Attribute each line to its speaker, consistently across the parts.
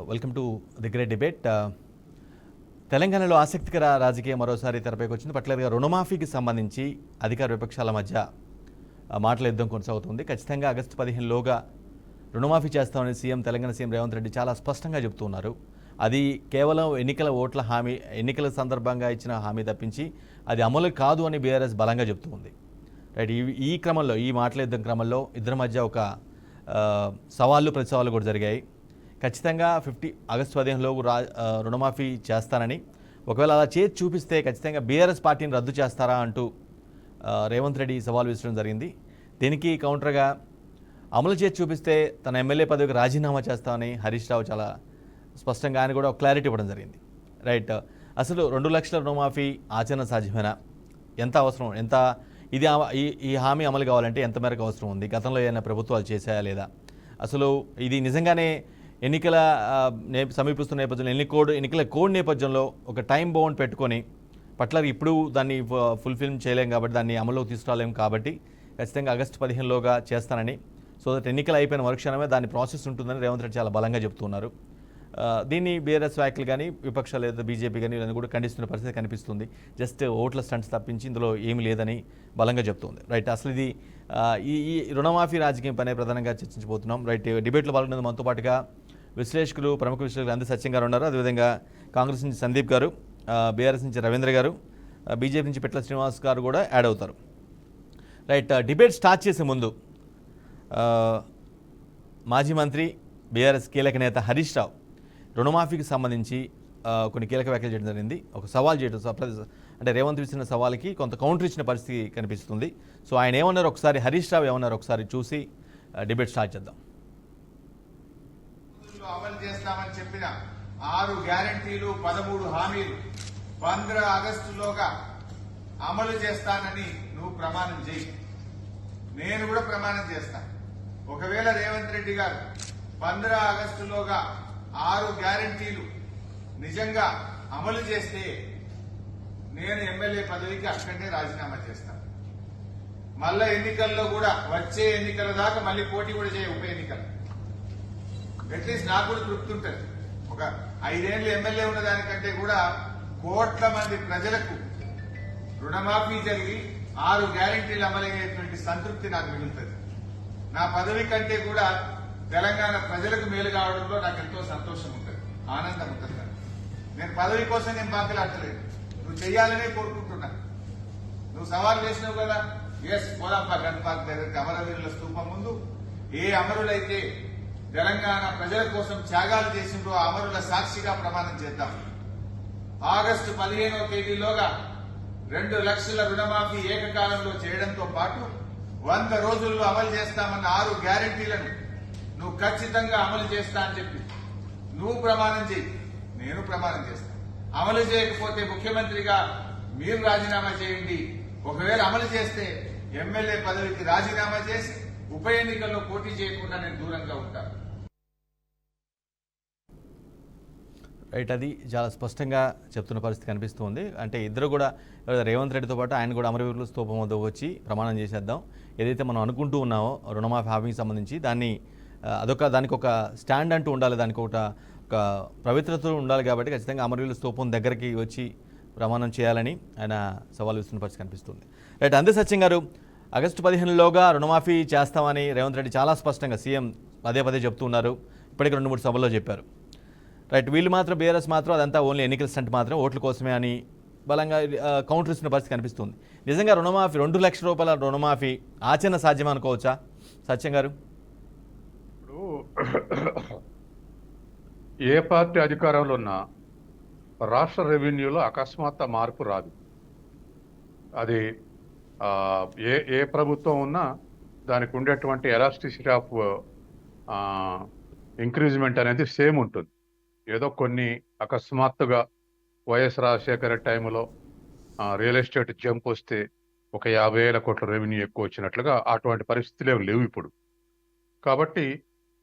Speaker 1: Welcome to the great debate. తెలంగాణలో ఆసక్తికర రాజకీయం మరోసారి తెరపైకి వచ్చింది. పర్టికులర్గా రుణమాఫీకి సంబంధించి అధికార విపక్షాల మధ్య మాటల యుద్ధం కొనసాగుతుంది. ఖచ్చితంగా ఆగస్టు 15లోగా రుణమాఫీ చేస్తామని తెలంగాణ సీఎం రేవంత్ రెడ్డి చాలా స్పష్టంగా చెబుతున్నారు. అది కేవలం ఎన్నికల ఓట్ల హామీ, ఎన్నికల సందర్భంగా ఇచ్చిన హామీ తప్పించి అది అమలు కాదు అని బీఆర్ఎస్ బలంగా చెబుతూ ఉంది. రైట్, ఈ క్రమంలో, ఈ మాటల యుద్ధం క్రమంలో ఇద్దరి మధ్య ఒక సవాళ్ళు ప్రతిసవాళ్ళు కూడా జరిగాయి. ఖచ్చితంగా ఆగస్టు 15లోపు రుణమాఫీ చేస్తానని, ఒకవేళ అలా చేసి చూపిస్తే ఖచ్చితంగా బీఆర్ఎస్ పార్టీని రద్దు చేస్తారా అంటూ రేవంత్ రెడ్డి సవాల్ విసరడం జరిగింది. దీనికి కౌంటర్గా అమలు చేసి చూపిస్తే తన ఎమ్మెల్యే పదవికి రాజీనామా చేస్తామని హరీష్ రావు చాలా స్పష్టంగా ఆయన కూడా ఒక క్లారిటీ ఇవ్వడం జరిగింది. రైట్, అసలు 2 లక్షల రుణమాఫీ ఆచరణ సాధ్యమేనా? ఎంత అవసరం? ఈ హామీ అమలు కావాలంటే ఎంత మేరకు అవసరం ఉంది? గతంలో ఏదైనా ప్రభుత్వాలు చేశాయా లేదా? అసలు ఇది నిజంగానే ఎన్నికల సమీపిస్తున్న నేపథ్యంలో, ఎన్నికల కోడ్ నేపథ్యంలో ఒక టైం బౌండ్ పెట్టుకొని పట్ల ఇప్పుడు దాన్ని ఫుల్ఫిల్ చేయలేం కాబట్టి, దాన్ని అమలులోకి తీసుకురాలేం కాబట్టి ఖచ్చితంగా ఆగస్టు 15లోగా చేస్తానని, సో దట్ ఎన్నికలు అయిపోయిన మరుక్షణమే దాని ప్రాసెస్ ఉంటుందని రేవంత్ రెడ్డి చాలా బలంగా చెప్తున్నారు. దీన్ని బీఆర్ఎస్ వ్యాఖ్యలు కానీ, విపక్షాలు లేదా బీజేపీ కానీ వీళ్ళని కూడా ఖండిస్తున్న పరిస్థితి కనిపిస్తుంది. జస్ట్ ఓట్ల స్టంట్స్ తప్పించి ఇందులో ఏమీ లేదని బలంగా చెప్తుంది. రైట్, అసలు ఇది ఈ రుణమాఫీ రాజకీయం పనే ప్రధానంగా చర్చించబోతున్నాం. రైట్, డిబేట్లో పాల్గొనేందుకు మనతో పాటుగా విశ్లేషకులు, ప్రముఖ విశ్లేషకులు అంది సత్యం గారు ఉన్నారు. అదేవిధంగా కాంగ్రెస్ నుంచి సందీప్ గారు, బీఆర్ఎస్ నుంచి రవీంద్ర గారు, బీజేపీ నుంచి పెట్ల శ్రీనివాస్ గారు కూడా యాడ్ అవుతారు. రైట్, డిబేట్ స్టార్ట్ చేసే ముందు మాజీ మంత్రి, బీఆర్ఎస్ కీలక నేత హరీష్ రావు రుణమాఫీకి సంబంధించి కొన్ని కీలక వ్యాఖ్యలు చేయడం జరిగింది. ఒక సవాల్ చేయడం, అంటే రేవంత్ ఇచ్చిన సవాల్కి కొంత కౌంటర్ ఇచ్చిన పరిస్థితి కనిపిస్తుంది. సో ఆయన ఏమన్నారు ఒకసారి, హరీష్ రావు ఏమన్నారు ఒకసారి చూసి డిబేట్ స్టార్ట్ చేద్దాం.
Speaker 2: అమలు చేస్తామని చెప్పిన 6 గ్యారంటీలు, 13 హామీలు 15 ఆగస్టులోగా అమలు చేస్తానని నువ్వు ప్రమాణం చేయి, నేను కూడా ప్రమాణం చేస్తాను. ఒకవేళ రేవంత్ రెడ్డి గారు 15 ఆగస్టులోగా 6 గ్యారంటీలు నిజంగా అమలు చేస్తే నేను ఎమ్మెల్యే పదవికి అక్కడనే రాజీనామా చేస్తాను. మళ్ళా ఎన్నికల్లో కూడా, వచ్చే ఎన్నికల దాకా మళ్ళీ పోటీ కూడా చేయ, ఉప ఎన్నికలు అట్లీస్ట్ నాకు కూడా తృప్తి ఉంటుంది. ఒక 5 ఏళ్లు ఎమ్మెల్యే ఉన్న దానికంటే కూడా కోట్ల మంది ప్రజలకు రుణమాఫీ జరిగి 6 గ్యారంటీలు అమలయ్యేటువంటి సంతృప్తి నాకు మిగులుతుంది. నా పదవి కంటే కూడా తెలంగాణ ప్రజలకు మేలు కావడంలో నాకు ఎంతో సంతోషం ఉంటుంది, ఆనందం ఉంటుంది. నేను పదవి కోసం నేను బాకలాడలేదు, నువ్వు చెయ్యాలనే కోరుకుంటున్నా. నువ్వు సవాల్ చేసినావు కదా, ఎస్ పోదాంపా గన్ పార్క్ దగ్గరికి, అమరవీరుల స్తూపం ముందు ఏ అమరులైతే తెలంగాణ ప్రజల కోసం త్యాగాలు చేసిండ్రో ఆ అమరుల సాక్షిగా ప్రమాణం చేద్దాం. ఆగస్టు 15వ తేదీలోగా 2 లక్షల రుణమాఫీ ఏకకాలంలో చేయడంతో పాటు 100 రోజుల్లో అమలు చేస్తామన్న 6 గ్యారంటీలను నువ్వు ఖచ్చితంగా అమలు చేస్తా అని చెప్పి నువ్వు ప్రమాణం చేయి, నేను ప్రమాణం చేస్తా. అమలు చేయకపోతే ముఖ్యమంత్రిగా మీరు రాజీనామా చేయండి. ఒకవేళ అమలు చేస్తే ఎమ్మెల్యే పదవికి రాజీనామా చేసి ఉప ఎన్నికల్లో పోటీ చేయకుండా నేను దూరంగా ఉంటాను.
Speaker 1: రైట్, అది చాలా స్పష్టంగా చెప్తున్న పరిస్థితి కనిపిస్తుంది. అంటే ఇద్దరు కూడా, రేవంత్ రెడ్డితో పాటు ఆయన కూడా అమరవీరుల స్తూపం వద్ద వచ్చి ప్రమాణం చేసేద్దాం, ఏదైతే మనం అనుకుంటూ ఉన్నామో రుణమాఫీ హామీకి సంబంధించి దాన్ని దానికి ఒక స్టాండ్ అంటూ ఉండాలి, దానికి ఒక పవిత్రత ఉండాలి. కాబట్టి ఖచ్చితంగా అమరవీరుల స్తూపం దగ్గరికి వచ్చి ప్రమాణం చేయాలని ఆయన సవాల్ ఇస్తున్న పరిస్థితి కనిపిస్తుంది. రైట్, అందే సత్యం గారు, ఆగస్టు 15లోగా రుణమాఫీ చేస్తామని రేవంత్ రెడ్డి చాలా స్పష్టంగా సీఎం పదే చెప్తున్నారు. ఇప్పటికీ 2-3 సభల్లో చెప్పారు. రైట్, వీళ్ళు మాత్రం, బీఆర్ఎస్ మాత్రం అదంతా ఓన్లీ ఎన్నికల స్టంట్ మాత్రం, ఓట్ల కోసమే అని బలంగా కౌంటర్ ఇస్తున్న పరిస్థితి కనిపిస్తుంది. నిజంగా రుణమాఫీ, 2 లక్షల రూపాయల రుణమాఫీ ఆచరణ సాధ్యం అనుకోవచ్చా సత్యం గారు?
Speaker 3: ఇప్పుడు ఏ పార్టీ అధికారంలో ఉన్నా రాష్ట్ర రెవెన్యూలో అకస్మాత్తు మార్పు రాదు. అది ఏ ప్రభుత్వం ఉన్నా దానికి ఉండేటువంటి ఎలాస్టిసిటీ ఆఫ్ ఇంక్రీజ్మెంట్ అనేది సేమ్ ఉంటుంది. ఏదో కొన్ని అకస్మాత్తుగా వైఎస్ రాజశేఖర టైంలో రియల్ ఎస్టేట్ జంప్ వస్తే ఒక 50,000 కోట్ల రెవెన్యూ ఎక్కువ వచ్చినట్లుగా అటువంటి పరిస్థితులు ఏమి లేవు ఇప్పుడు. కాబట్టి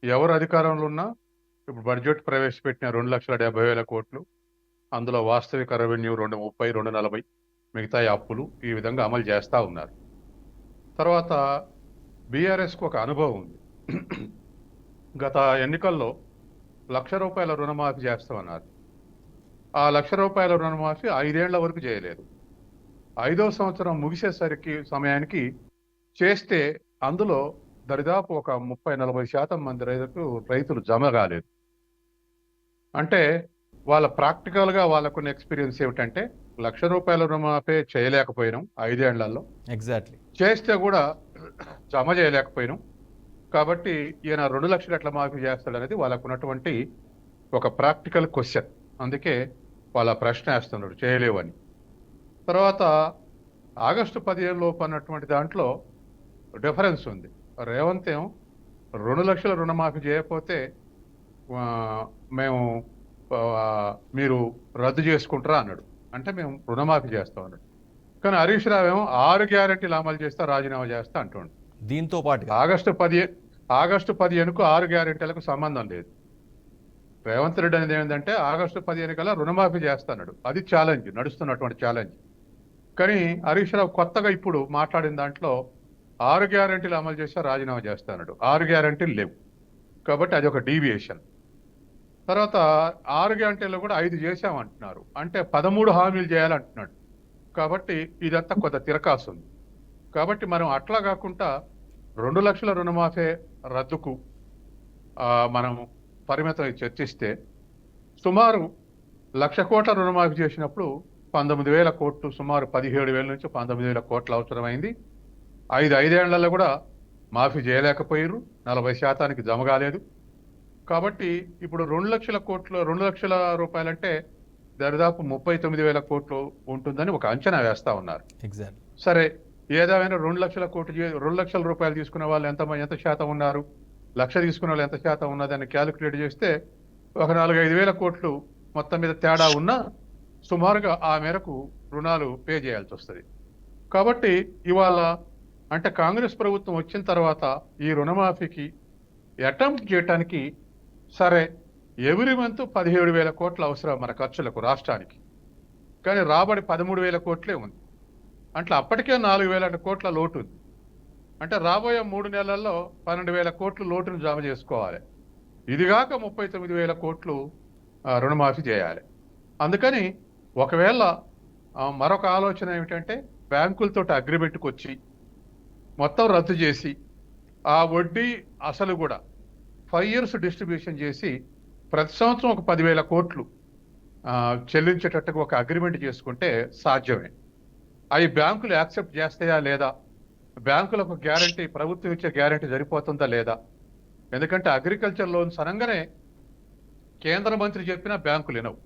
Speaker 3: ఎవరు అధికారంలో ఉన్నా ఇప్పుడు బడ్జెట్ ప్రవేశపెట్టిన 2,70,000 కోట్లు, అందులో వాస్తవిక రెవెన్యూ 230, 240, మిగతా అప్పులు, ఈ విధంగా అమలు చేస్తూ ఉన్నారు. తర్వాత బీఆర్ఎస్కు ఒక అనుభవం ఉంది. గత ఎన్నికల్లో ₹1,00,000 రుణమాఫీ చేస్తామన్నారు. ఆ ₹1,00,000 రుణమాఫీ 5 ఏళ్ల వరకు చేయలేదు. 5వ సంవత్సరం ముగిసేసరికి సమయానికి చేస్తే అందులో దరిదాపు ఒక 30-40% మంది రైతులు జమ కాలేదు. అంటే వాళ్ళ ప్రాక్టికల్గా వాళ్ళకున్న ఎక్స్పీరియన్స్ ఏమిటంటే ₹1,00,000 రుణమాఫీ చేయలేకపోయినాం 5 ఏళ్లలో,
Speaker 1: ఎగ్జాక్ట్లీ.
Speaker 3: చేస్తే కూడా జమ చేయలేకపోయినాం. కాబట్టి ఈయన 2 లక్షలు ఎట్లా మాఫీ చేస్తాడనేది వాళ్ళకు ఉన్నటువంటి ఒక ప్రాక్టికల్ క్వశ్చన్. అందుకే వాళ్ళ ప్రశ్న వేస్తున్నారు చేయలేవని. తర్వాత ఆగస్టు 15 లోపు అన్నటువంటి దాంట్లో డిఫరెన్స్ ఉంది. రేవంత్ ఏమో 2 లక్షల రుణమాఫీ చేయకపోతే మేము మీరు రద్దు చేసుకుంటారా అన్నాడు. అంటే మేము రుణమాఫీ చేస్తాం అన్నాడు. కానీ హరీష్ రావు ఏమో 6 గ్యారెంటీలు అమలు చేస్తా, రాజీనామా చేస్తా అంటుండు.
Speaker 1: దీంతో పాటు
Speaker 3: ఆగస్టు 15కు 6 గ్యారెంటీలకు సంబంధం లేదు. రేవంత్ రెడ్డి అనేది ఏంటంటే ఆగస్టు 15 కల్లా రుణమాఫీ చేస్తాడు. అది ఛాలెంజ్, నడుస్తున్నటువంటి ఛాలెంజ్. కానీ హరీష్ రావు కొత్తగా ఇప్పుడు మాట్లాడిన దాంట్లో 6 గ్యారెంటీలు అమలు చేస్తా, రాజీనామా చేస్తాడు. 6 గ్యారెంటీలు లేవు కాబట్టి అది ఒక డీవియేషన్. తర్వాత 6 గ్యారెంటీలు కూడా 5 చేశామంటున్నారు. అంటే 13 హామీలు చేయాలంటున్నాడు. కాబట్టి ఇదంతా కొంత తిరకాసు ఉంది. కాబట్టి మనం అట్లా కాకుండా 2 లక్షల రుణమాఫీ రద్దుకు మనం పరిమితం చర్చిస్తే సుమారు 1,00,000 కోట్ల రుణమాఫీ చేసినప్పుడు 19,000 కోట్లు, సుమారు 17,000 నుంచి 19,000 కోట్లు అవసరమైంది. 5 ఏళ్లలో కూడా మాఫీ చేయలేకపోయారు, 40% జమ కాలేదు. కాబట్టి ఇప్పుడు 2 లక్షల కోట్లు, 2 లక్షల రూపాయలంటే దరిదాపు 39,000 కోట్లు ఉంటుందని ఒక అంచనా వేస్తా ఉన్నారు.
Speaker 1: ఎగ్జాక్ట్.
Speaker 3: సరే, ఏదేమైనా 2 లక్షల కోట్లు 2 లక్షల రూపాయలు తీసుకున్న వాళ్ళు ఎంత శాతం ఉన్నారు, 1,00,000 తీసుకున్న వాళ్ళు ఎంత శాతం ఉన్నదని క్యాలిక్యులేట్ చేస్తే ఒక 4-5 వేల కోట్లు మొత్తం మీద తేడా ఉన్నా సుమారుగా ఆ మేరకు రుణాలు పే చేయాల్సి వస్తుంది. కాబట్టి ఇవాళ అంటే కాంగ్రెస్ ప్రభుత్వం వచ్చిన తర్వాత ఈ రుణమాఫీకి అటెంప్ట్ చేయడానికి సరే ఎవ్రీ మంత్ 17,000 కోట్లు అవసరం మన ఖర్చులకు రాష్ట్రానికి. కానీ రాబడి 13,000 కోట్లే ఉంది. అంటే అప్పటికే 4,000 కోట్ల లోటు ఉంది. అంటే రాబోయే 3 నెలల్లో 12,000 కోట్లు లోటును జమ చేసుకోవాలి. ఇదిగాక 39,000 కోట్లు రుణమాఫీ చేయాలి. అందుకని ఒకవేళ మరొక ఆలోచన ఏమిటంటే బ్యాంకులతో అగ్రిమెంట్కి వచ్చి మొత్తం రద్దు చేసి ఆ వడ్డీ అసలు కూడా 5 years డిస్ట్రిబ్యూషన్ చేసి ప్రతి సంవత్సరం ఒక 10,000 కోట్లు చెల్లించేటట్టుగా ఒక అగ్రిమెంట్ చేసుకుంటే సాధ్యమే. అవి బ్యాంకులు యాక్సెప్ట్ చేస్తాయా లేదా, బ్యాంకులకు గ్యారంటీ, ప్రభుత్వం ఇచ్చే గ్యారంటీ సరిపోతుందా లేదా? ఎందుకంటే అగ్రికల్చర్ లోన్స్ అనగానే కేంద్ర మంత్రి చెప్పినా బ్యాంకులు వినవు.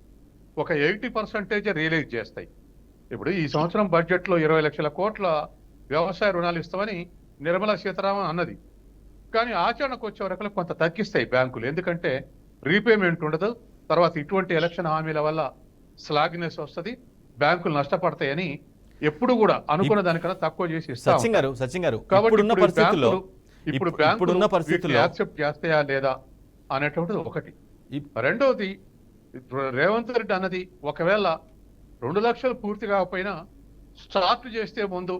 Speaker 3: ఒక 80% రియలైజ్ చేస్తాయి. ఇప్పుడు ఈ సంవత్సరం బడ్జెట్లో 20 లక్షల కోట్ల వ్యవసాయ రుణాలు ఇస్తామని నిర్మలా సీతారామన్ అన్నది. కానీ ఆచరణకు వచ్చే వరకు కొంత తగ్గిస్తాయి బ్యాంకులు. ఎందుకంటే రీపేమెంట్ ఉండదు. తర్వాత ఇటువంటి ఎలక్షన్ హామీల వల్ల స్లాగ్నెస్ వస్తుంది, బ్యాంకులు నష్టపడతాయని ఎప్పుడు కూడా అనుకున్న దానికన్నా తక్కువ చేసి ఇస్తారు.
Speaker 1: సచిన్ గారు,
Speaker 3: కాబట్టి
Speaker 1: ఇప్పుడు
Speaker 3: బ్యాంకులు యాక్సెప్ట్ చేస్తాయా లేదా అనేటువంటిది ఒకటి. రెండవది, రేవంత్ రెడ్డి అన్నది ఒకవేళ 2 లక్షలు పూర్తి కాకపోయినా స్టార్ట్ చేస్తే ముందు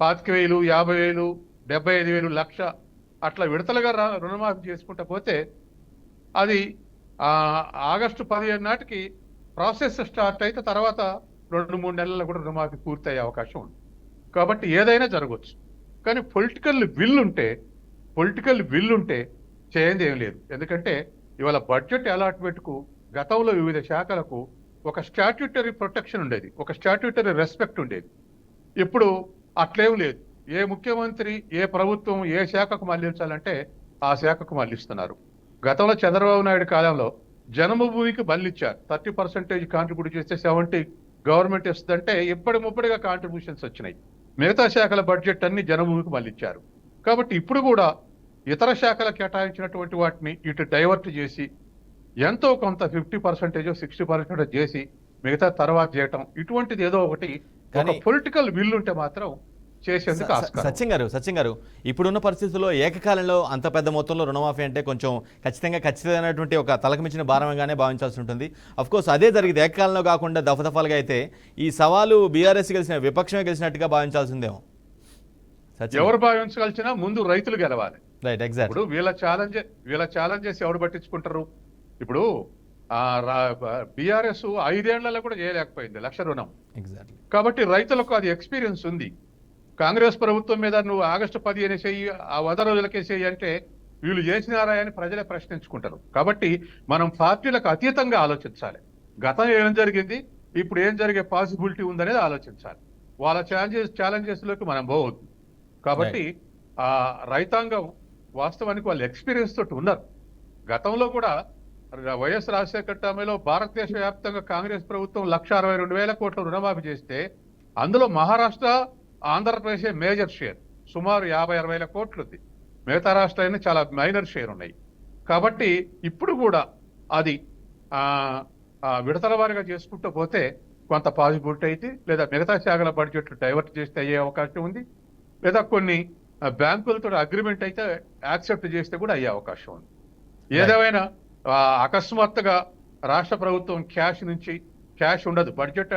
Speaker 3: 25,000, 50,000, 75,000, 1,00,000 అట్లా విడతలుగా రుణమాఫీ చేసుకుంటా పోతే అది ఆగస్టు 15 నాటికి ప్రాసెస్ స్టార్ట్ అయితే తర్వాత 2-3 నెలల్లో కూడా రుణమాఫీ పూర్తయ్యే అవకాశం ఉంది. కాబట్టి ఏదైనా జరగవచ్చు. కానీ పొలిటికల్ విల్ ఉంటే చేయండి ఏం లేదు. ఎందుకంటే ఇవాళ బడ్జెట్ అలాట్మెంట్కు గతంలో వివిధ శాఖలకు ఒక స్టాట్యూటరీ ప్రొటెక్షన్ ఉండేది, ఒక స్టాట్యూటరీ రెస్పెక్ట్ ఉండేది. ఇప్పుడు అట్లేం లేదు. ఏ ముఖ్యమంత్రి, ఏ ప్రభుత్వం ఏ శాఖకు మళ్లించాలంటే ఆ శాఖకు మళ్లిస్తున్నారు. గతంలో చంద్రబాబు నాయుడు కాలంలో జన్మభూమికి మళ్లిచ్చారు. 30% కాంట్రిబ్యూట్ చేస్తే 70 గవర్నమెంట్ ఇస్తుందంటే ముప్పటిగా కాంట్రిబ్యూషన్స్ వచ్చినాయి. మిగతా శాఖల బడ్జెట్ అన్ని జన్మభూమికి మళ్లిచ్చారు. కాబట్టి ఇప్పుడు కూడా ఇతర శాఖలకు కేటాయించినటువంటి వాటిని ఇటు డైవర్ట్ చేసి ఎంతో కొంత 50%, 60% చేసి మిగతా తర్వాత చేయటం, ఇటువంటిది ఏదో ఒకటి ఒక పొలిటికల్ విల్ ఉంటే మాత్రం చేసేందుకు ఆస్కారం.
Speaker 1: సచిన్ గారు, ఇప్పుడున్న పరిస్థితుల్లో ఏకకాలంలో అంత పెద్ద మొత్తంలో రుణమాఫీ అంటే కొంచెం ఖచ్చితమైనటువంటి ఒక తలకమించిన భారంగానే భావించాల్సి ఉంటుంది. అఫ్కోర్స్ అదే జరిగింది. ఏకకాలంలో కాకుండా దఫదఫాలుగా అయితే ఈ సవాలు బీఆర్ఎస్ గెలిచిన, విపక్షమే గెలిచినట్టుగా భావించాల్సిందేమో.
Speaker 3: ఎవరు భావించగలిసినా ముందు రైతులు గెలవాలి.
Speaker 1: Right, exact.
Speaker 3: ఇప్పుడు వీళ్ళ ఛాలెంజెస్ ఎవరు పట్టించుకుంటారు? ఇప్పుడు బీఆర్ఎస్ 5 ఏళ్లలో కూడా చేయలేకపోయింది 1,00,000 రుణం.
Speaker 1: ఎగ్జాక్ట్లీ.
Speaker 3: కాబట్టి రైతులకు అది ఎక్స్పీరియన్స్ ఉంది. కాంగ్రెస్ ప్రభుత్వం మీద నువ్వు ఆగస్టు 15 చెయ్యి, ఆ 100 రోజులకే చెయ్యి అంటే వీళ్ళు చేసినారా అని ప్రజలే ప్రశ్నించుకుంటారు. కాబట్టి మనం పార్టీలకు అతీతంగా ఆలోచించాలి. గతం ఏం జరిగింది, ఇప్పుడు ఏం జరిగే పాసిబిలిటీ ఉందనేది ఆలోచించాలి. వాళ్ళ ఛాలెంజెస్లోకి మనం పోవద్దు. కాబట్టి ఆ రైతాంగం వాస్తవానికి వాళ్ళు ఎక్స్పీరియన్స్ తోటి ఉన్నారు. గతంలో కూడా వైఎస్ రాజశేఖర టైంలో భారతదేశ వ్యాప్తంగా కాంగ్రెస్ ప్రభుత్వం 1,62,000 కోట్ల రుణమాఫీ చేస్తే అందులో మహారాష్ట్ర, ఆంధ్రప్రదేశ్ మేజర్ షేర్, సుమారు 50-60 కోట్లు ఉంది. మిగతా రాష్ట్రాలన్నీ చాలా మైనర్ షేర్ ఉన్నాయి. కాబట్టి ఇప్పుడు కూడా అది విడతల వారీగా చేసుకుంటూ పోతే కొంత పాసిబిలిటీ అయితే, లేదా మిగతా శాఖల బడ్జెట్లు డైవర్ట్ చేస్తే అయ్యే అవకాశం ఉంది, లేదా కొన్ని బ్యాంకులతో అగ్రిమెంట్ అయితే యాక్సెప్ట్ చేస్తే కూడా అయ్యే అవకాశం ఉంది. ఏదేమైనా అకస్మాత్తుగా రాష్ట్ర ప్రభుత్వం క్యాష్ ఉండదు. బడ్జెట్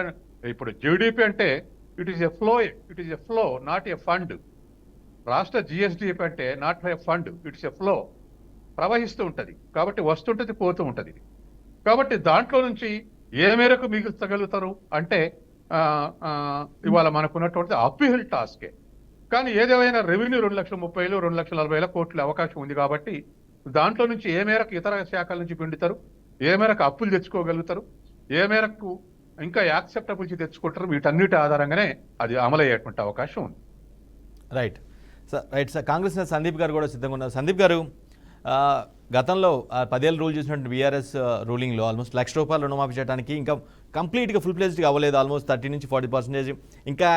Speaker 3: ఇప్పుడు జీడిపి అంటే it is a flow not a fund. రాష్ట్ర జిఎస్డిపి అంటే not a fund, it's a flow, ప్రవహిస్తూ ఉంటుంది. కాబట్టి వస్తుంటుంది, పోతూ ఉంటుంది. కాబట్టి దాంట్లో నుంచి ఏ మేరకు మిగుల్చగలుగుతారు అంటే ఇవాళ మనకున్నటువంటి అప్హిల్ టాస్కే. కానీ ఏదేమైనా రెవెన్యూ 2,30,000, 2,40,000 కోట్ల అవకాశం ఉంది. కాబట్టి దాంట్లో నుంచి ఏ మేరకు ఇతర శాఖల నుంచి పిండుతారు, ఏ మేరకు అప్పులు తెచ్చుకోగలుగుతారు, ఏ మేరకు ఇంకా యాక్సెప్టబుల్స్ తెచ్చుకుంటారు, వీటన్నిటి ఆధారంగానే అది అమలయ్యేటువంటి అవకాశం ఉంది.
Speaker 1: Right sir. కాంగ్రెస్ నేత సందీప్ గారు కూడా సిద్ధంగా ఉన్నారు. సందీప్ గారు, గతంలో 10 ఏళ్ళు రూల్ చేసినటువంటి బీఆర్ఎస్ రూలింగ్లో ఆల్మోస్ట్ ₹1,00,000 రుణమాఫీ చేయడానికి ఇంకా కంప్లీట్గా ఫుల్ ప్లేజ్డ్గా అవ్వలేదు. ఆల్మోస్ట్ 30 నుంచి 40% ఇంకా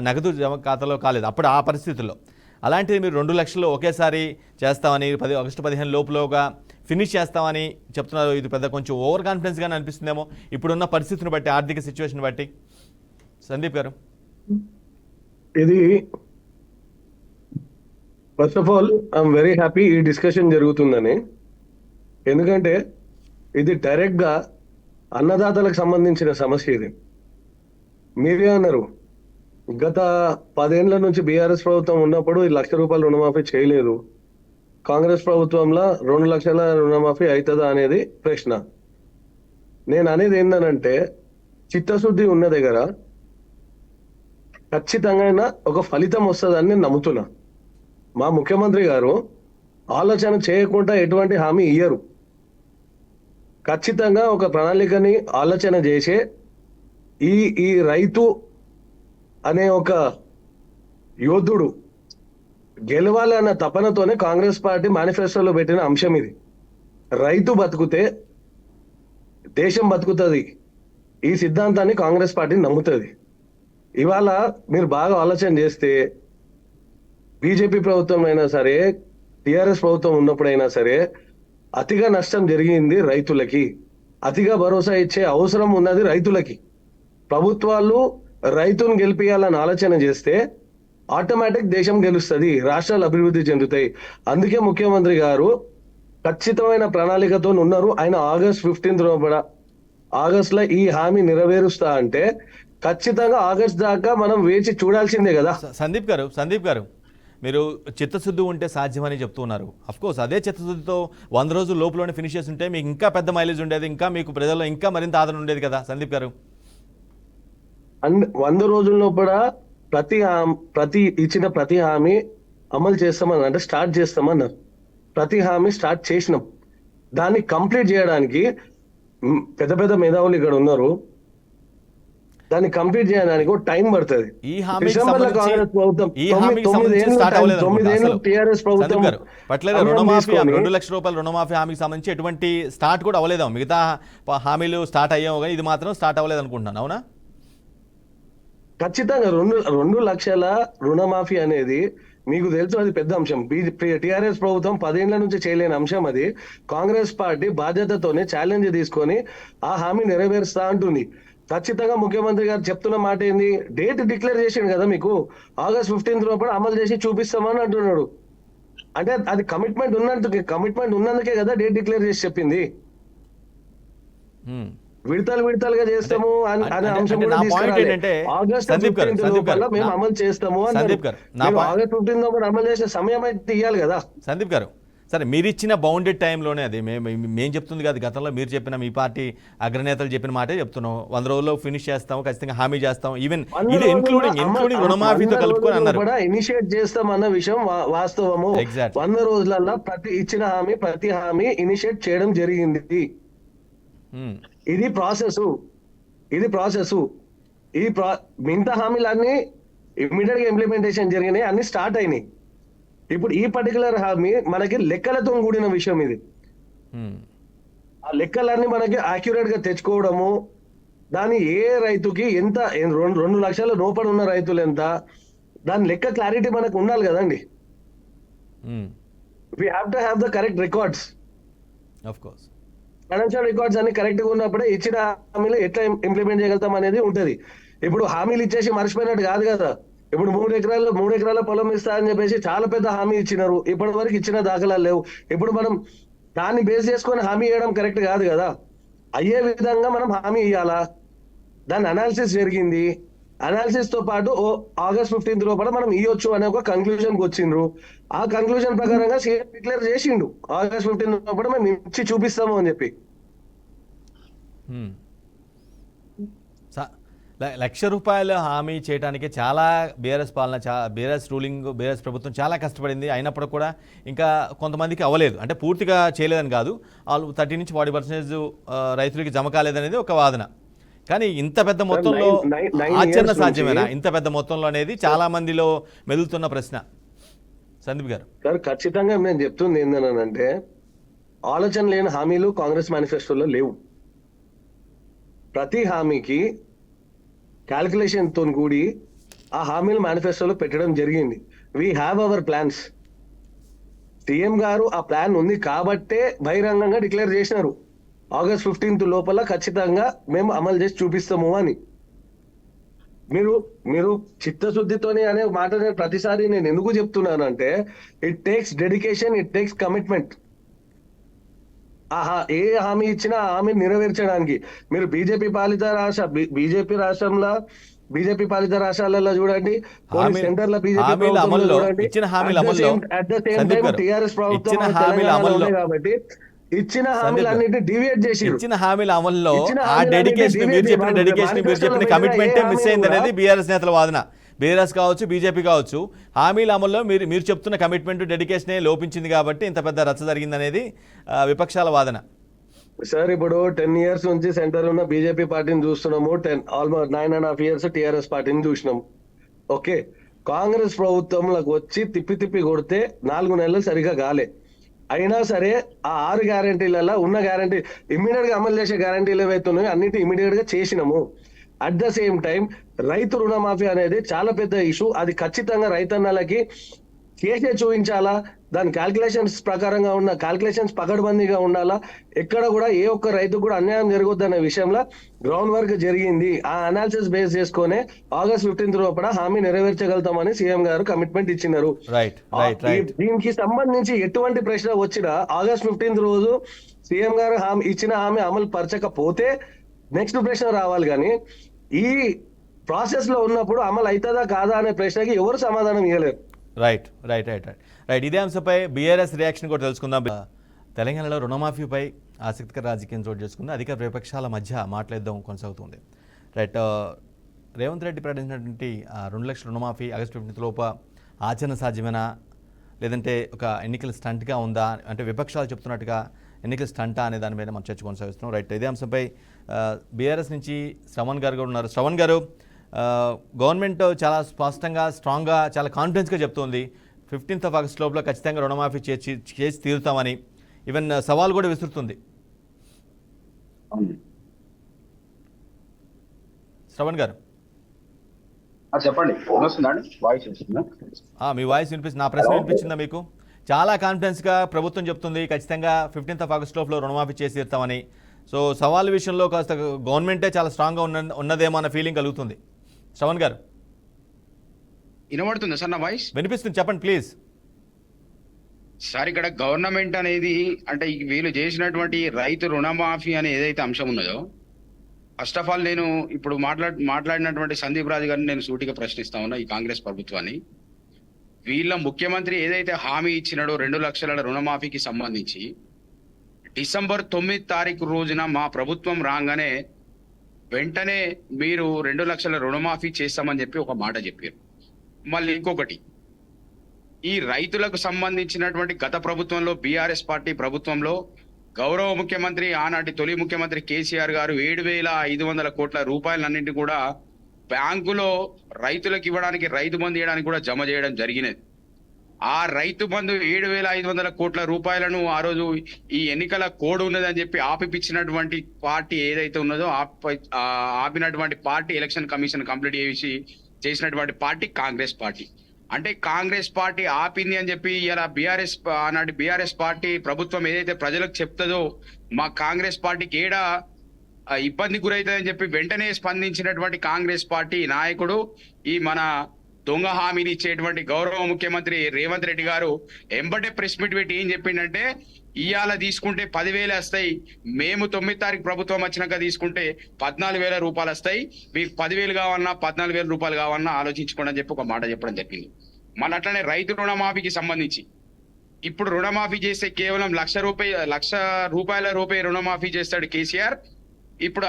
Speaker 1: నగదు ఖాతాలో కాలేదు అప్పుడు ఆ పరిస్థితుల్లో. అలాంటిది మీరు 2 లక్షలు ఒకేసారి చేస్తామని, ఆగస్టు 15 లోపులోగా ఫినిష్ చేస్తామని చెప్తున్నారు. ఇది పెద్ద కొంచెం ఓవర్ కాన్ఫిడెన్స్గానే అనిపిస్తుందేమో ఇప్పుడున్న పరిస్థితిని బట్టి, ఆర్థిక సిచ్యువేషన్ బట్టి. సందీప్ గారు,
Speaker 4: ఇది first of all I'm very happy ఈ డిస్కషన్ జరుగుతుందని. ఎందుకంటే ఇది డైరెక్ట్ గా అన్నదాతలకు సంబంధించిన సమస్య. ఇది మీరే అన్నారు, గత 10 ఏళ్ల నుంచి బీఆర్ఎస్ ప్రభుత్వం ఉన్నప్పుడు ₹1,00,000 రుణమాఫీ చేయలేదు. కాంగ్రెస్ ప్రభుత్వంలో 2 లక్షల రుణమాఫీ అవుతుందా అనేది ప్రశ్న. నేను అనేది ఏంటంటే, చిత్తశుద్ధి ఉన్న దగ్గర ఖచ్చితంగా ఒక ఫలితం వస్తుందని నేను నమ్ముతున్నా. మా ముఖ్యమంత్రి గారు ఆలోచన చేయకుండా ఎటువంటి హామీ ఇయ్యరు. ఖచ్చితంగా ఒక ప్రణాళికని ఆలోచన చేసే ఈ రైతు అనే ఒక యోధుడు గెలవాలి అన్న తపనతోనే కాంగ్రెస్ పార్టీ మేనిఫెస్టోలో పెట్టిన అంశం ఇది. రైతు బతుకుతే దేశం బతుకుతుంది. ఈ సిద్ధాంతాన్ని కాంగ్రెస్ పార్టీ నమ్ముతుంది. ఇవాళ మీరు బాగా ఆలోచన చేస్తే బీజేపీ ప్రభుత్వం అయినా సరే, టిఆర్ఎస్ ప్రభుత్వం ఉన్నప్పుడైనా సరే అతిగా నష్టం జరిగింది రైతులకి. అతిగా భరోసా ఇచ్చే అవసరం ఉన్నది రైతులకి. ప్రభుత్వాలు రైతును గెలిపియాలని ఆలోచన చేస్తే ఆటోమేటిక్ దేశం గెలుస్తుంది, రాష్ట్రాలు అభివృద్ధి చెందుతాయి. అందుకే ముఖ్యమంత్రి గారు ఖచ్చితమైన ప్రణాళికతో ఉన్నారు. ఆయన ఆగస్ట్ 15 లోపల ఆగస్టులో ఈ హామీ నెరవేరుస్తా అంటే ఖచ్చితంగా ఆగస్ట్ దాకా మనం వేచి చూడాల్సిందే కదా.
Speaker 1: సందీప్ గారు, మీరు చిత్తశుద్ధి ఉంటే సాధ్యమని చెప్తున్నారు. అఫ్కోర్స్ అదే చిత్తశుద్ధితో 100 రోజుల లోపలనే ఫినిష్ చేసి ఉంటే మీకు ఇంకా పెద్ద మైలేజ్ ఉండేది, ఇంకా మీకు ప్రజల్లో ఇంకా మరింత ఆదరణ ఉండేది కదా సందీప్ గారు.
Speaker 4: 100 రోజుల లోపల ప్రతి హామీ అమలు చేస్తామని అంటే స్టార్ట్ చేస్తామన్నారు. ప్రతి హామీ స్టార్ట్ చేసినాం. దాన్ని కంప్లీట్ చేయడానికి పెద్ద పెద్ద మేధావులు ఇక్కడ ఉన్నారు. దాన్ని కంప్లీట్ చేయడానికి టైం పడుతుంది. డిసెంబర్లో కాంగ్రెస్ ప్రభుత్వం 9 టిఆర్ఎస్ ప్రభుత్వం
Speaker 1: ₹2,00,000 రుణమాఫీ హామీకి సంబంధించి ఎటువంటి స్టార్ట్ కూడా అవ్వలేదు. మిగతా హామీలు స్టార్ట్ అయ్యాము కానీ ఇది మాత్రం స్టార్ట్ అవ్వలేదు అనుకుంటున్నాను. అవునా?
Speaker 4: ఖచ్చితంగా 2 లక్షల రుణమాఫీ అనేది మీకు తెలుసు, అది పెద్ద అంశం. టిఆర్ఎస్ ప్రభుత్వం 10 ఏళ్ల నుంచి చేయలేని అంశం అది. కాంగ్రెస్ పార్టీ బాధ్యతతోనే ఛాలెంజ్ తీసుకొని ఆ హామీ నెరవేరుస్తా అంటుంది. ఖచ్చితంగా ముఖ్యమంత్రి గారు చెప్తున్న మాట ఏంది, డేట్ డిక్లేర్ చేసిండు కదా, మీకు ఆగస్ట్ 15 లోపల అమలు చేసి చూపిస్తామని అంటున్నాడు. అంటే అది కమిట్మెంట్ ఉన్నందుకే కదా డేట్ డిక్లేర్ చేసి చెప్పింది. విడతలుగా చేస్తాము అనే అంశం కూడా తీసుకురాలి. ఆగస్ట్ 15 లోపల మేము అమలు చేస్తాము అని. ఆగస్ట్ 15 లోపల అమలు చేసే సమయం అయితే ఇవ్వాలి కదా.
Speaker 1: సందీప్ గారు, సరే మీరు ఇచ్చిన బౌండెడ్ టైంలోనే అది మేము చెప్తుంది కాదు, గతంలో మీరు చెప్పిన మీ పార్టీ అగ్రనేతలు చెప్పిన మాటే చెప్తున్నాం. 100 రోజుల్లో ఫినిష్ చేస్తాం, ఖచ్చితంగా హామీ చేస్తాం, ఈవెన్ ఇది ఇంక్లూడింగ్ రుణమాఫీతో కలుపుకొని అన్నారు.
Speaker 4: ఇనిషియేట్ చేస్తాం అన్న విషయం వాస్తవము.
Speaker 1: Exactly.
Speaker 4: 100 రోజులలో ప్రతి హామీ ఇనిషియేట్ చేయడం జరిగింది. ఇది ప్రాసెస్ మిగతా హామీలన్నీ ఇమ్మీడియట్ గా ఇంప్లిమెంటేషన్ జరిగినాయి, అన్ని స్టార్ట్ అయినాయి. ఇప్పుడు ఈ పర్టికులర్ హామీ మనకి లెక్కలతో కూడిన విషయం. ఇది ఆ లెక్కలన్నీ మనకి యాక్యురేట్ గా తెచ్చుకోవడము, దాని ఏ రైతుకి ఎంత 2 లక్షల లోపల ఉన్న రైతులు ఎంత, దాని లెక్క క్లారిటీ మనకు ఉండాలి కదండి. We have to have the correct records.
Speaker 1: Of course
Speaker 4: financial records అన్ని కరెక్ట్ గా ఉన్నప్పుడే ఇచ్చిన హామీలు ఎట్లా ఇంప్లిమెంట్ చేయగలుగుతాం అనేది ఉంటది. ఇప్పుడు హామీలు ఇచ్చేసి మర్చిపోయినట్టు కాదు కదా. ఇప్పుడు 3 ఎకరాల పొలం ఇస్తా అని చెప్పేసి చాలా పెద్ద హామీ ఇచ్చినారు, ఇప్పటి వరకు ఇచ్చిన దాఖలాలు లేవు. ఇప్పుడు మనం దాన్ని బేస్ చేసుకొని హామీ ఇవ్వడం కరెక్ట్ కాదు కదా. అయ్యే విధంగా మనం హామీ ఇవ్వాలా, దాని అనాలిసిస్ జరిగింది. అనాలిసిస్ తో పాటు ఆగస్ట్ 15 లోపల మనం ఇవ్వచ్చు అనే ఒక కన్క్లూజన్ కి వచ్చిండ్రు. ఆ కన్క్లూజన్ ప్రకారంగా సీఎం డిక్లేర్ చేసిండు ఆగస్ట్ 15 లోపల మేము ఇచ్చి చూపిస్తాము అని చెప్పి.
Speaker 1: 1,00,000 రూపాయలు హామీ చేయడానికి చాలా బీఆర్ఎస్ బీఆర్ఎస్ ప్రభుత్వం చాలా కష్టపడింది. అయినప్పుడు కూడా ఇంకా కొంతమందికి అవ్వలేదు, అంటే పూర్తిగా చేయలేదని కాదు, వాళ్ళు 30 నుంచి 40% రైతులకి జమ కాలేదనేది ఒక వాదన. కానీ ఇంత పెద్ద మొత్తంలో ఆచరణ సాధ్యమేనా? ఇంత పెద్ద మొత్తంలో అనేది చాలా మందిలో మెదులుతున్న ప్రశ్న. సందీప్ గారు
Speaker 4: సార్, ఖచ్చితంగా నేను చెప్తుంది ఏంటంటే ఆలోచన లేని హామీలు కాంగ్రెస్ మేనిఫెస్టోలో లేవు. ప్రతి హామీకి క్యాల్కులేషన్ తో కూడి ఆ హామీలు మేనిఫెస్టోలో పెట్టడం జరిగింది. We have our plans. CM గారు ఆ ప్లాన్ ఉంది కాబట్టే బహిరంగంగా డిక్లేర్ చేసినారు ఆగస్ట్ 15 లోపల ఖచ్చితంగా మేము అమలు చేసి చూపిస్తాము అని. మీరు చిత్తశుద్ధితోని అనే మాట నేను ప్రతిసారి నేను ఎందుకు చెప్తున్నానంటే, it takes dedication, it takes commitment. ఏ హామీ ఇచ్చినా ఆ హామీ నెరవేర్చడానికి. మీరు బీజేపీ పాలిత రాష్ట్రాలలో చూడండి, సెంటర్ లో బీజేపీ టీఆర్ఎస్ ప్రభుత్వం కాబట్టి ఇచ్చిన హామీలన్నింటినీ డివియేట్ చేసి
Speaker 1: ఇచ్చిన హామీల అమల్లో ఆ డెడికేషన్, మీరు చెప్పిన కమిట్మెంటే మిస్ అయింది అనేది బీఆర్ఎస్ నేతల వాదన. బీఆర్ఎస్ కావచ్చు, బీజేపీ కావచ్చు, హామీల అమల్లో మీరు చెప్తున్న కమిట్మెంట్, డెడికేషనే లోపించింది కాబట్టి ఇంత పెద్ద రచ్చ జరిగిందనేది విపక్షాల వాదన.
Speaker 4: సార్, ఇప్పుడు 10 years నుంచి సెంటర్ ఉన్న బీజేపీ పార్టీని చూస్తున్నాము, ఆల్మోస్ట్ 9.5 years టీఆర్ఎస్ పార్టీని చూసినాం. ఓకే, కాంగ్రెస్ ప్రభుత్వంలోకి వచ్చి తిప్పి కొడితే 4 నెలలు సరిగా కాలే. అయినా సరే ఆ 6 గ్యారంటీలలో ఉన్న గ్యారంటీ ఇమ్మీడియట్ గా అమలు చేసే గ్యారంటీలు ఏవైతున్నాయో అన్నిటి ఇమ్మీడియట్ గా చేసినాము. అట్ ద సేమ్ టైం రైతు రుణమాఫీ అనేది చాలా పెద్ద ఇష్యూ. అది ఖచ్చితంగా రైతన్నలకి చేసే చూపించాలా, దాని క్యాల్కులేషన్స్ ప్రకారంగా ఉన్న క్యాల్కులేషన్స్ పకడ్బందీగా ఉండాలా, ఎక్కడ కూడా ఏ ఒక్క రైతు కూడా అన్యాయం జరగొద్దు అనే విషయంలో గ్రౌండ్ వర్క్ జరిగింది. ఆ అనాలిసిస్ బేస్ చేసుకునే ఆగస్ట్ 15 లోపల హామీ నెరవేర్చగలుగుతామని సీఎం గారు కమిట్మెంట్ ఇచ్చినారు. దీనికి సంబంధించి ఎటువంటి ప్రశ్న వచ్చినా ఆగస్ట్ 15 రోజు సీఎం గారు ఇచ్చిన హామీ అమలు పరచకపోతే నెక్స్ట్ ప్రశ్న రావాలి. కానీ ఈ ప్రాసెస్ లో ఉన్నప్పుడు అమలు అవుతుందా కాదా అనే ప్రశ్నకి ఎవరు సమాధానం ఇవ్వలేరు.
Speaker 1: రైట్. ఇదే అంశంపై బీఆర్ఎస్ రియాక్షన్ కూడా తెలుసుకుందాం. తెలంగాణలో రుణమాఫీపై ఆసక్తికర రాజకీయం చోటు చేసుకుంది. అధికార విపక్షాల మధ్య మాట్లాడడం కొనసాగుతుంది. రైట్, రేవంత్ రెడ్డి ప్రకటించినటువంటి 2 లక్షల రుణమాఫీ ఆగస్టు 15 లోపు ఆచరణ సాధ్యమేనా, లేదంటే ఒక ఎన్నికల స్టంట్గా ఉందా, అంటే విపక్షాలు చెప్తున్నట్టుగా ఎన్నికల స్టంటా అనే దాని మీద మనం చర్చ కొనసాగిస్తున్నాం. రైట్, ఇదే అంశంపై బీఆర్ఎస్ నుంచి శ్రవణ్ గారు కూడా ఉన్నారు. శ్రవణ్ గారు, గవర్నమెంట్ చాలా స్పష్టంగా, స్ట్రాంగ్గా, చాలా కాన్ఫిడెన్స్గా చెప్తోంది 15th ఆగస్ట్ లోపల ఖచ్చితంగా రుణమాఫీ చేసి తీరుతామని. ఈవెన్ సవాల్ కూడా విసురుతుంది. శ్రవణ్ గారు
Speaker 5: చెప్పండి.
Speaker 1: మీ వాయిస్ వినిపిస్తుంది. నా ప్రశ్న వినిపించిందా మీకు? చాలా కాన్ఫిడెన్స్గా ప్రభుత్వం చెప్తుంది ఖచ్చితంగా 15th ఆగస్ట్ లోపల రుణమాఫీ చేసి తీరుతామని. సో సవాల్ విషయంలో కాస్త గవర్నమెంటే చాలా స్ట్రాంగ్గా ఉన్నదేమో అన్న ఫీలింగ్ కలుగుతుంది. శ్రవణ్ గారు
Speaker 5: వినబడుతుందా సార్ నా వాయిస్?
Speaker 1: వినిపిస్తుంది, చెప్పండి ప్లీజ్.
Speaker 5: సార్, ఇక్కడ గవర్నమెంట్ అనేది అంటే వీళ్ళు చేసినటువంటి రైతు రుణమాఫీ అనే ఏదైతే అంశం ఉన్నదో, ఫస్ట్ ఆఫ్ ఆల్ నేను ఇప్పుడు మాట్లాడినటువంటి సందీప్ రాజు గారిని నేను సూటిగా ప్రశ్నిస్తా ఉన్నా ఈ కాంగ్రెస్ ప్రభుత్వాన్ని. వీళ్ళ ముఖ్యమంత్రి ఏదైతే హామీ ఇచ్చినాడో 2 లక్షల రుణమాఫీకి సంబంధించి డిసెంబర్ 9 తారీఖు రోజున మా ప్రభుత్వం రాగానే వెంటనే మీరు 2 లక్షల రుణమాఫీ చేస్తామని చెప్పి ఒక మాట చెప్పారు. మళ్ళీ ఇంకొకటి, ఈ రైతులకు సంబంధించినటువంటి గత ప్రభుత్వంలో బీఆర్ఎస్ పార్టీ ప్రభుత్వంలో గౌరవ ముఖ్యమంత్రి ఆనాటి తొలి ముఖ్యమంత్రి కేసీఆర్ గారు 7,500 కోట్ల రూపాయలన్నింటినీ కూడా బ్యాంకులో రైతులకు ఇవ్వడానికి, రైతు బంధు ఇవ్వడానికి కూడా జమ చేయడం జరిగినది. ఆ రైతు బంధు 7,500 కోట్ల రూపాయలను ఆ రోజు ఈ ఎన్నికల కోడ్ ఉన్నదని చెప్పి ఆపిపించినటువంటి పార్టీ ఏదైతే ఉన్నదో ఆపినటువంటి పార్టీ ఎలక్షన్ కమిషన్ కంప్లీట్ చేసినటువంటి పార్టీ కాంగ్రెస్ పార్టీ. అంటే కాంగ్రెస్ పార్టీ ఆపింది అని చెప్పి ఇలా ఆనాటి బీఆర్ఎస్ పార్టీ ప్రభుత్వం ఏదైతే ప్రజలకు చెప్తుందో మా కాంగ్రెస్ పార్టీకి ఏడా ఇబ్బంది గురైతుందని చెప్పి వెంటనే స్పందించినటువంటి కాంగ్రెస్ పార్టీ నాయకుడు ఈ మన దొంగ హామీని ఇచ్చేటువంటి గౌరవ ముఖ్యమంత్రి రేవంత్ రెడ్డి గారు ఎంబటే ప్రెస్ మీట్ పెట్టి ఏం చెప్పిండంటే, ఇవాళ తీసుకుంటే 10,000 వస్తాయి, మేము 9 తారీఖు ప్రభుత్వం వచ్చినాక తీసుకుంటే 14,000 రూపాయలు వస్తాయి, మీకు 10,000 కావాలన్నా 14,000 రూపాయలు కావాలన్నా ఆలోచించుకోండి అని చెప్పి ఒక మాట చెప్పడం జరిగింది. మళ్ళీ అట్లనే రైతు రుణమాఫీకి సంబంధించి ఇప్పుడు రుణమాఫీ చేస్తే కేవలం 1,00,000 రూపాయల రుణమాఫీ చేస్తాడు కేసీఆర్. ఇప్పుడు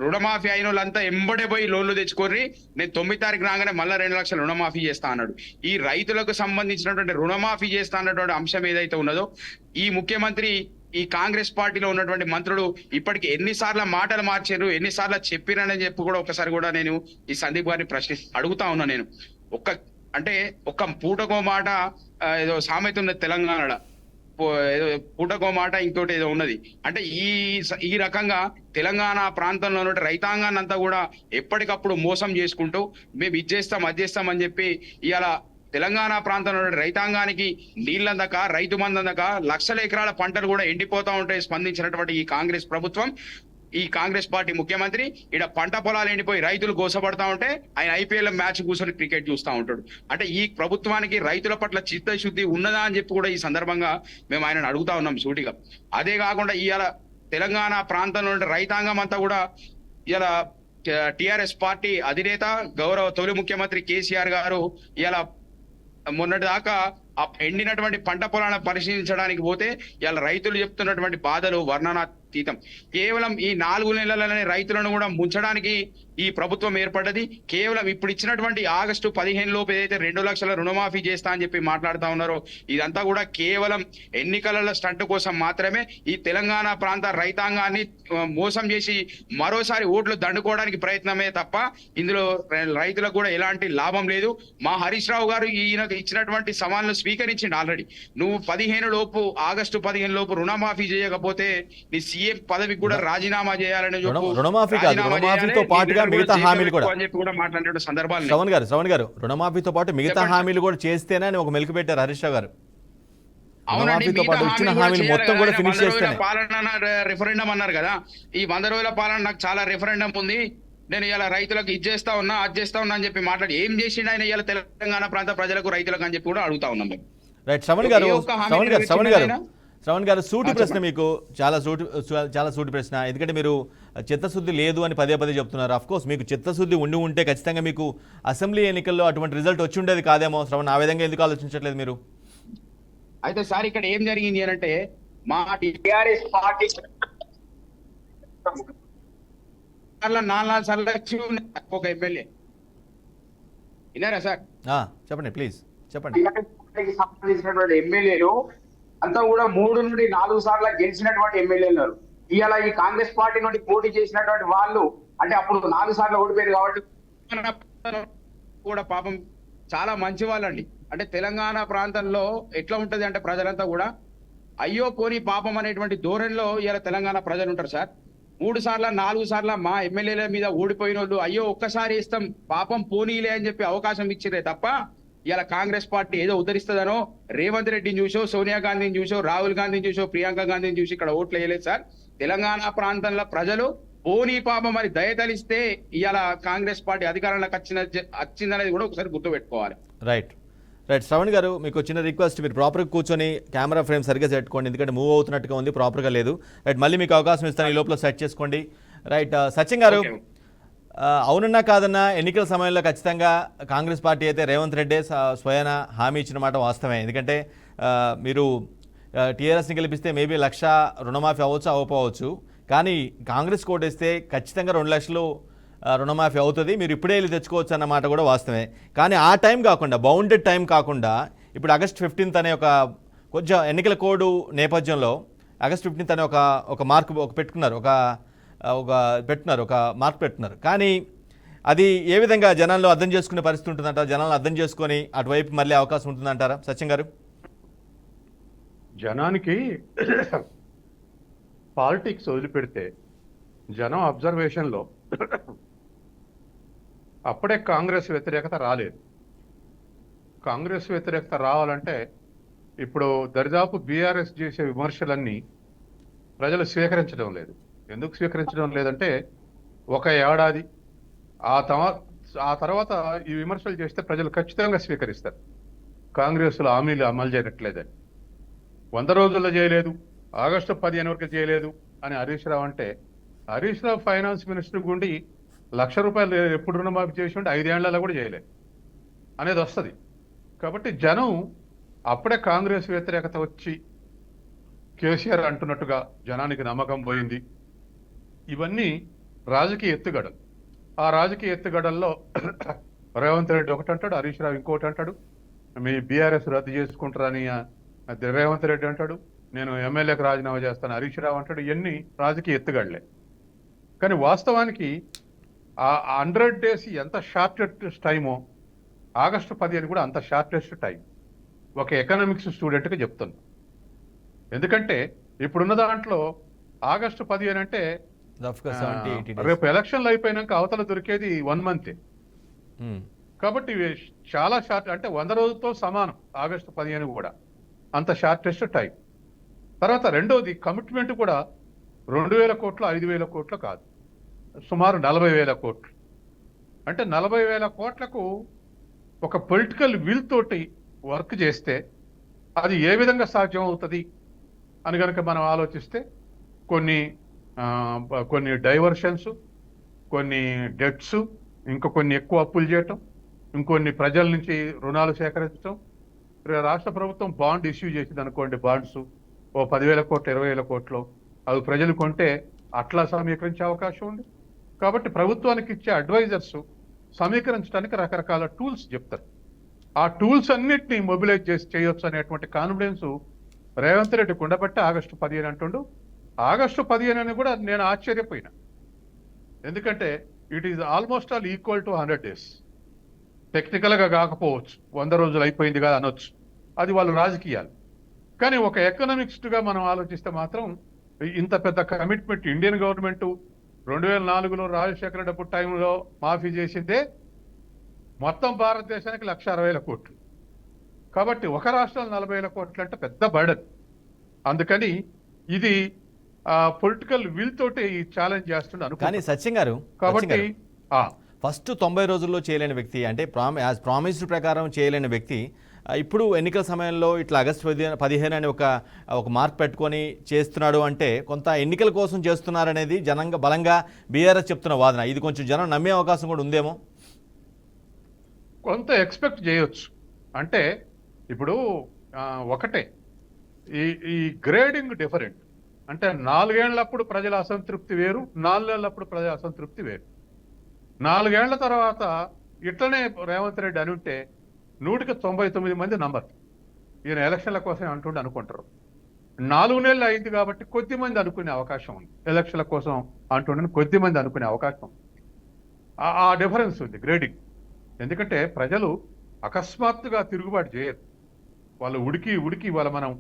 Speaker 5: రుణమాఫీ అయిన వాళ్ళంతా ఎంబడే పోయి లోన్లు తెచ్చుకోర్రి, నేను 9 తారీఖు రాగానే మళ్ళీ 2 లక్షల రుణమాఫీ చేస్తా అన్నాడు. ఈ రైతులకు సంబంధించినటువంటి రుణమాఫీ చేస్తా అన్నటువంటి అంశం ఏదైతే ఉన్నదో ఈ ముఖ్యమంత్రి, ఈ కాంగ్రెస్ పార్టీలో ఉన్నటువంటి మంత్రులు ఇప్పటికి ఎన్నిసార్లు మాటలు మార్చారు, ఎన్నిసార్లు చెప్పిరని చెప్పి కూడా ఒకసారి కూడా నేను ఈ సందీప్ గారిని అడుగుతా ఉన్నా. నేను ఒక్క పూటకో మాట, ఏదో సామెత ఉన్నది తెలంగాణలో, ఏదో పూటకో మాట ఇంకోటి ఏదో ఉన్నది. అంటే ఈ రకంగా తెలంగాణ ప్రాంతంలో ఉన్న రైతాంగాన్ని అంతా కూడా ఎప్పటికప్పుడు మోసం చేసుకుంటూ మేము ఇచ్చేస్తాం అది చేస్తాం అని చెప్పి ఇవాళ తెలంగాణ ప్రాంతంలో రైతాంగానికి నీళ్ళందక, రైతు మందందక లక్షల ఎకరాల పంటలు కూడా ఎండిపోతా ఉంటాయి. స్పందించినటువంటి ఈ కాంగ్రెస్ ప్రభుత్వం, ఈ కాంగ్రెస్ పార్టీ ముఖ్యమంత్రి ఇక్కడ పంట పొలాలు ఎండిపోయి రైతులు గోసపడతా ఉంటే ఆయన IPL మ్యాచ్ కూర్చొని క్రికెట్ చూస్తూ ఉంటాడు. అంటే ఈ ప్రభుత్వానికి రైతుల పట్ల చిత్తశుద్ధి ఉన్నదా అని చెప్పి కూడా ఈ సందర్భంగా మేము ఆయనను అడుగుతా ఉన్నాం సూటిగా. అదే కాకుండా ఇవాళ తెలంగాణ ప్రాంతంలో రైతాంగం అంతా కూడా ఇవాళ TRS పార్టీ అధినేత గౌరవ తొలి ముఖ్యమంత్రి కేసీఆర్ గారు ఇవాళ మొన్నటి దాకా ఆ ఎండినటువంటి పంట పొలాలను పరిశీలించడానికి పోతే ఇవాళ రైతులు చెప్తున్నటువంటి బాధలు వర్ణనాతీతం. కేవలం ఈ 4 నెలలనే రైతులను కూడా ముంచడానికి ఈ ప్రభుత్వం ఏర్పడ్డది. కేవలం ఇప్పుడు ఇచ్చినటువంటి ఆగస్టు 15 లోపు ఏదైతే 2 లక్షల రుణమాఫీ చేస్తా అని చెప్పి మాట్లాడుతా ఉన్నారో ఇదంతా కూడా కేవలం ఎన్నికల స్టంట్ కోసం మాత్రమే. ఈ తెలంగాణ ప్రాంత రైతాంగాన్ని మోసం చేసి మరోసారి ఓట్లు దండుకోవడానికి ప్రయత్నమే తప్ప ఇందులో రైతులకు కూడా ఎలాంటి లాభం లేదు. మా హరీష్ రావు గారు ఈయనకు ఇచ్చినటువంటి సవాళ్ళను స్వీకరించింది ఆల్రెడీ. నువ్వు ఆగస్టు 15 లోపు రుణమాఫీ చేయకపోతే నీ సీఎం పదవికి కూడా రాజీనామా చేయాలని
Speaker 1: రుణమాఫీతో పాటుగా మిగతా హామీలు కూడా
Speaker 5: మాట్లాడే సందర్భాలు
Speaker 1: శ్రవణ్ గారు రుణమాఫీతో పాటు మిగతా హామీలు కూడా చేస్తేనే అని ఒక మెలికి పెట్టారు హరీష్ రావు గారు. రుణమాఫీతో పాటు ఇచ్చిన హామీలు మొత్తం కూడా ఫినిష్ చేస్తేనే.
Speaker 5: పాలన రెఫరెండం అన్నారు కదా, ఈ 100 రోజుల పాలన నాకు చాలా రెఫరెండం ఉంది, నేను ఇలా రైతులకు ఇది చేస్తా ఉన్నా అది చేస్తా ఉన్నా అని చెప్పి మాట్లాడి ఏం చేసిండు ఆయన ఇలా తెలంగాణ ప్రాంత ప్రజలకు రైతులకు అని చెప్పి కూడా అడుగుతా ఉన్నాం మేము.
Speaker 1: రైట్ శ్రవణ్ గారు సూటి ప్రశ్న, మీకు చాలా సూటి ప్రశ్న. ఎందుకంటే మీరు చిత్తశుద్ధి లేదు అని పదే చెప్తున్నారు. అఫ్ కోర్స్ మీకు చిత్తశుద్ధి ఉంటే ఖచ్చితంగా మీకు అసెంబ్లీ ఎన్నికల్లో అటువంటి రిజల్ట్ వచ్చి ఉండేది కాదేమో. శ్రవణ్, ఆ విధంగా ఎందుకు ఆలోచించట్లేదు మీరు?
Speaker 5: అయితే సార్ ఇక్కడ ఏం జరిగింది అని అంటే మా TRS పార్టీ 4 సార్లు ఒక ఎమ్మెల్యే విన్నారా సార్?
Speaker 1: చెప్పండి ప్లీజ్ చెప్పండి.
Speaker 5: సంబంధించినటువంటి ఎమ్మెల్యేలు అంతా కూడా 3 నుండి 4 సార్లు గెలిచినటువంటి ఎమ్మెల్యేలు. ఇవాళ ఈ కాంగ్రెస్ పార్టీ నుండి పోటీ చేసినటువంటి వాళ్ళు అంటే అప్పుడు 4 సార్లు ఓడిపోయారు కాబట్టి కూడా పాపం చాలా మంచి వాళ్ళండి. అంటే తెలంగాణ ప్రాంతంలో ఎట్లా ఉంటది అంటే ప్రజలంతా కూడా అయ్యో పోనీ పాపం అనేటువంటి ధోరణిలో ఇవాళ తెలంగాణ ప్రజలు ఉంటారు సార్. 3 సార్లు 4 సార్లు మా ఎమ్మెల్యేల మీద ఓడిపోయిన వాళ్ళు అయ్యో ఒక్కసారి ఇస్తాం పాపం పోనీలే అని చెప్పి అవకాశం ఇచ్చిరే తప్ప ఇలా కాంగ్రెస్ పార్టీ ఏదో ఉద్ధరిస్తుందనో రేవంత్ రెడ్డిని చూసో, సోనియా గాంధీని చూసో, రాహుల్ గాంధీని చూసో, ప్రియాంక గాంధీని చూసి ఇక్కడ ఓట్లు వేయలేదు సార్. తెలంగాణ ప్రాంతంలో ప్రజలు పోనీ పాపం మరి దయతలిస్తే ఇవాళ కాంగ్రెస్ పార్టీ అధికారంలోకి వచ్చిందనేది కూడా ఒకసారి గుర్తుపెట్టుకోవాలి.
Speaker 1: రైట్ శ్రవణ్ గారు, మీకు చిన్న రిక్వెస్ట్, మీరు ప్రాపర్గా కూర్చొని కెమెరా ఫ్రేమ్ సరిగ్గా పెట్టుకోండి, ఎందుకంటే మూవ్ అవుతున్నట్టుగా ఉంది, ప్రాపర్గా లేదు. రైట్, మళ్ళీ మీకు అవకాశం ఇస్తాను, ఈ లోపల సెట్ చేసుకోండి. రైట్, సచిన్ గారు, అవునన్నా కాదన్నా ఎన్నికల సమయంలో ఖచ్చితంగా కాంగ్రెస్ పార్టీ అయితే రేవంత్ రెడ్డి స్వయాన హామీ ఇచ్చిన మాట వాస్తవమే. ఎందుకంటే మీరు టీఆర్ఎస్ని గెలిపిస్తే మేబీ 1,00,000 రుణమాఫీ అవ్వచ్చు అవ్వకపోవచ్చు, కానీ కాంగ్రెస్ కోటేస్తే ఖచ్చితంగా 2,00,000 రుణమాఫీ అవుతుంది, మీరు ఇప్పుడే వెళ్ళి తెచ్చుకోవచ్చు అన్న మాట కూడా వాస్తవమే. కానీ ఆ టైం కాకుండా, బౌండెడ్ టైం కాకుండా, ఇప్పుడు ఆగస్ట్ 15th అనే ఒక కొంచెం ఎన్నికల కోడ్ నేపథ్యంలో ఆగస్ట్ 15th అనే ఒక మార్క్ పెట్టుకున్నారు, ఒక మార్క్ పెట్టుకున్నారు. కానీ అది ఏ విధంగా జనాల్లో అర్థం చేసుకునే పరిస్థితి ఉంటుందంటారా? జనాలను అర్థం చేసుకొని అటువైపు మళ్ళీ అవకాశం ఉంటుందంటారా సత్యం గారు?
Speaker 3: జనానికి పాలిటిక్స్ వదిలిపెడితే జనం అబ్జర్వేషన్లో అప్పుడే కాంగ్రెస్ వ్యతిరేకత రాలేదు. కాంగ్రెస్ వ్యతిరేకత రావాలంటే ఇప్పుడు దరిదాపు బీఆర్ఎస్ చేసే విమర్శలన్నీ ప్రజలు స్వీకరించడం లేదు. ఎందుకు స్వీకరించడం లేదంటే, ఒక ఏడాది ఆ తర్వాత ఈ విమర్శలు చేస్తే ప్రజలు ఖచ్చితంగా స్వీకరిస్తారు. కాంగ్రెస్లో హామీలు అమలు చేయట్లేదని, 100 రోజుల్లో చేయలేదు, ఆగస్టు 15 వరకు చేయలేదు అని హరీష్ రావు అంటే, హరీష్ రావు ఫైనాన్స్ మినిస్టర్ గుండి ₹1,00,000 ఎప్పుడు రుణమాఫీ చేసి ఉంటే 5 ఏళ్లలో కూడా చేయలేదు అనేది వస్తుంది. కాబట్టి జనం అప్పుడే కాంగ్రెస్ వ్యతిరేకత వచ్చి కేసీఆర్ అంటున్నట్టుగా జనానికి నమ్మకం పోయింది. ఇవన్నీ రాజకీయ ఎత్తుగడలు. ఆ రాజకీయ ఎత్తుగడల్లో రేవంత్ రెడ్డి ఒకటి అంటాడు, హరీష్ రావు ఇంకోటి అంటాడు, మీ బీఆర్ఎస్ రద్దు చేసుకుంటారని రేవంత్ రెడ్డి అంటాడు, నేను ఎమ్మెల్యేకి రాజీనామా చేస్తాను హరీష్ రావు అంటాడు. ఇవన్నీ రాజకీయ ఎత్తుగడలే. కానీ వాస్తవానికి ఆ 100 days ఎంత షార్టెస్ట్ టైమో ఆగస్టు 15 కూడా అంత షార్టెస్ట్ టైం ఒక ఎకనామిక్స్ స్టూడెంట్కి చెప్తున్నా. ఎందుకంటే ఇప్పుడున్న దాంట్లో ఆగస్టు 15 అంటే రేపు ఎలక్షన్లు అయిపోయినాక అవతల దొరికేది 1 month. కాబట్టి చాలా షార్ట్, అంటే 100 రోజులతో సమానం ఆగస్టు 15 కూడా, అంత షార్టెస్ట్ టైం. తర్వాత రెండోది కమిట్మెంట్ కూడా 2,000 కోట్లు 5,000 కోట్లు కాదు, సుమారు 40,000 కోట్లు. అంటే 40,000 కోట్లకు ఒక పొలిటికల్ విల్ తోటి వర్క్ చేస్తే అది ఏ విధంగా సాధ్యం అవుతుంది అని కనుక మనం ఆలోచిస్తే కొన్ని డైవర్షన్స్, కొన్ని డెట్స్, కొన్ని ఎక్కువ అప్పులు చేయటం, ఇంకొన్ని ప్రజల నుంచి రుణాలు సేకరించడం. రాష్ట్ర ప్రభుత్వం బాండ్ ఇష్యూ చేసింది అనుకోండి, బాండ్స్ 10,000 కోట్లు 20,000 కోట్లు అవి ప్రజలు కొంటే అట్లా సమీకరించే అవకాశం ఉంది. కాబట్టి ప్రభుత్వానికి ఇచ్చే అడ్వైజర్స్ సమీకరించడానికి రకరకాల టూల్స్ చెప్తారు. ఆ టూల్స్ అన్నిటినీ మొబిలైజ్ చేసి చేయొచ్చు అనేటువంటి కాన్ఫిడెన్స్ రేవంత్ రెడ్డి ఉండబట్టి ఆగస్టు 15 అంటుండు. ఆగస్టు 15 అని కూడా నేను ఆశ్చర్యపోయినా, ఎందుకంటే it is almost all equal to 100 days. టెక్నికల్గా కాకపోవచ్చు, 100 రోజులు అయిపోయింది కదా అనొచ్చు, అది వాళ్ళ రాజకీయాలు. కానీ ఒక ఎకనామిక్స్గా మనం ఆలోచిస్తే మాత్రం ఇంత పెద్ద కమిట్మెంట్ ఇండియన్ గవర్నమెంట్ 2004లో రాజశేఖర రెడ్డి టైంలో మాఫీ చేసిందే మొత్తం భారతదేశానికి 1,60,000 కోట్లు. కాబట్టి ఒక రాష్ట్రం 40,000 కోట్లు అంటే పెద్ద బర్డన్. అందుకని ఇది పొలిటికల్ విల్ తోటి ఛాలెంజ్ చేస్తుండే.
Speaker 1: కానీ సత్యం గారు,
Speaker 3: కాబట్టి
Speaker 1: ఫస్ట్ 90 రోజుల్లో చేయలేని వ్యక్తి, అంటే యాజ్ ప్రామిస్డ్ ప్రకారం చేయలేని వ్యక్తి ఇప్పుడు ఎన్నికల సమయంలో ఇట్లా ఆగస్టు 15 అని ఒక మార్క్ పెట్టుకొని చేస్తున్నాడు అంటే కొంత ఎన్నికల కోసం చేస్తున్నారనేది బలంగా బీఆర్ఎస్ చెప్తున్న వాదన. ఇది కొంచెం జనం నమ్మే అవకాశం కూడా ఉందేమో.
Speaker 3: కొంత ఎక్స్పెక్ట్ చేయొచ్చు. అంటే ఇప్పుడు ఒకటే, ఈ గ్రేడింగ్ డిఫరెంట్. అంటే 4 ఏళ్లప్పుడు ప్రజల అసంతృప్తి వేరు, 4 ఏళ్లప్పుడు ప్రజల అసంతృప్తి వేరు. 4 ఏళ్ల తర్వాత ఇట్లనే రేవంత్ రెడ్డి అని ఉంటే 199 మంది నంబర్ ఈయన ఎలక్షన్ల కోసం అంటుండే అనుకుంటారు. 4 నెలలు అయింది కాబట్టి కొద్ది మంది అనుకునే అవకాశం ఉంది, ఎలక్షన్ల కోసం అంటుండని కొద్ది మంది అనుకునే అవకాశం. ఆ డిఫరెన్స్ ఉంది గ్రేడింగ్. ఎందుకంటే ప్రజలు అకస్మాత్తుగా తిరుగుబాటు చేయరు. వాళ్ళు ఉడికి వాళ్ళ మనం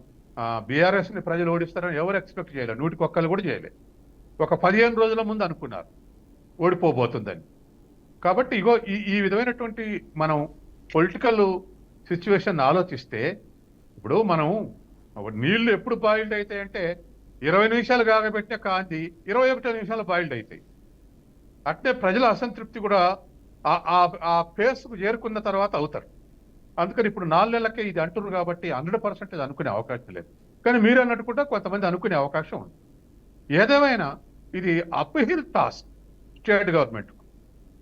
Speaker 3: బీఆర్ఎస్ని ప్రజలు ఓడిస్తారని ఎవరు ఎక్స్పెక్ట్ చేయలేరు. 100 కూడా చేయలేదు. ఒక 15 రోజుల ముందు అనుకున్నారు ఓడిపోబోతుందని. కాబట్టి ఇగో ఈ విధమైనటువంటి మనం పొలిటికల్ సిచ్యువేషన్ ఆలోచిస్తే, ఇప్పుడు మనం నీళ్లు ఎప్పుడు బాయిల్డ్ అవుతాయి అంటే 20 నిమిషాలు కాగబెట్టిన కాంతి 21 నిమిషాలు బాయిల్డ్ అవుతాయి. అట్నే ప్రజల అసంతృప్తి కూడా ఆ పేస్కు చేరుకున్న తర్వాత అవుతారు. అందుకని ఇప్పుడు 4 నెలలకే ఇది అంటున్నారు కాబట్టి 100% అనుకునే అవకాశం లేదు. కానీ మీరు అన్నట్టు కూడా కొంతమంది అనుకునే అవకాశం ఉంది. ఏదేమైనా ఇది అప్హిల్ టాస్క్ స్టేట్ గవర్నమెంట్.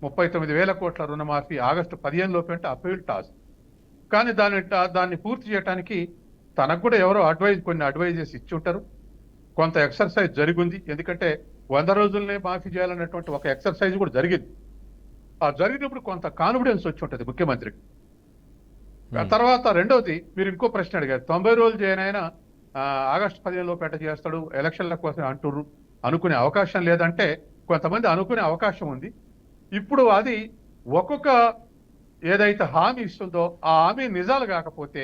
Speaker 3: 39,000 కోట్ల రుణమాఫీ ఆగస్టు 15 లోపు అంటే అపీల్ టాస్క్. కానీ దాన్ని పూర్తి చేయడానికి తనకు కూడా ఎవరో కొన్ని అడ్వైజెస్ ఇచ్చి ఉంటారు. కొంత ఎక్సర్సైజ్ జరిగింది. ఎందుకంటే 100 రోజుల్నే మాఫీ చేయాలన్నటువంటి ఒక ఎక్సర్సైజ్ కూడా జరిగింది. ఆ జరిగినప్పుడు కొంత కాన్ఫిడెన్స్ వచ్చి ఉంటుంది ముఖ్యమంత్రికి. తర్వాత రెండవది, మీరు ఇంకో ప్రశ్న అడిగారు, 90 రోజులు చేయనైనా ఆగస్టు 15 లోపు ఎట్ట చేస్తాడు, ఎలక్షన్ల కోసం అంటుర్రు, అనుకునే అవకాశం లేదంటే కొంతమంది అనుకునే అవకాశం ఉంది. ఇప్పుడు అది ఒక్కొక్క ఏదైతే హామీ ఇస్తుందో ఆ హామీ నిజాలు కాకపోతే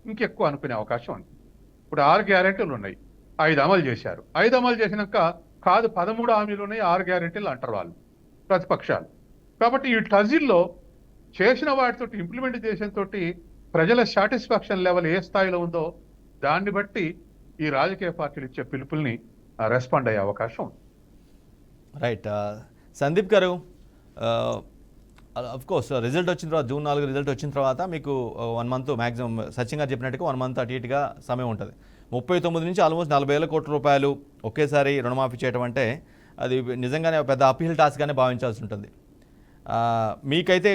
Speaker 3: ఇంకెక్కువ అనుకునే అవకాశం ఉంది. ఇప్పుడు 6 గ్యారెంటీలు ఉన్నాయి, 5 అమలు చేశారు. 5 అమలు చేసినాక కాదు 13 హామీలు ఉన్నాయి, 6 గ్యారెంటీలు అంటారు వాళ్ళు ప్రతిపక్షాలు. కాబట్టి ఈ టజిల్లో చేసిన వాటితో ఇంప్లిమెంటేషన్ తోటి ప్రజల సాటిస్ఫాక్షన్ లెవెల్ ఏ స్థాయిలో ఉందో దాన్ని బట్టి ఈ రాజకీయ పార్టీలు ఇచ్చే పిలుపుల్ని రెస్పాండ్ అయ్యే అవకాశం ఉంది.
Speaker 1: రైట్. సందీప్ గారు, కోర్స్ రిజల్ట్ వచ్చిన తర్వాత జూన్ 4 రిజల్ట్ వచ్చిన తర్వాత మీకు 1 మంత్ మ్యాక్సిమం సచిన్ గారు చెప్పినట్టుగా 1 మంత్ అటు ఇటుగా సమయం ఉంటుంది. 39 నుంచి ఆల్మోస్ట్ 40,000 కోట్ల రూపాయలు ఒకేసారి రుణమాఫీ చేయడం అంటే అది నిజంగానే పెద్ద అపీల్ టాస్క్గానే భావించాల్సి ఉంటుంది. మీకైతే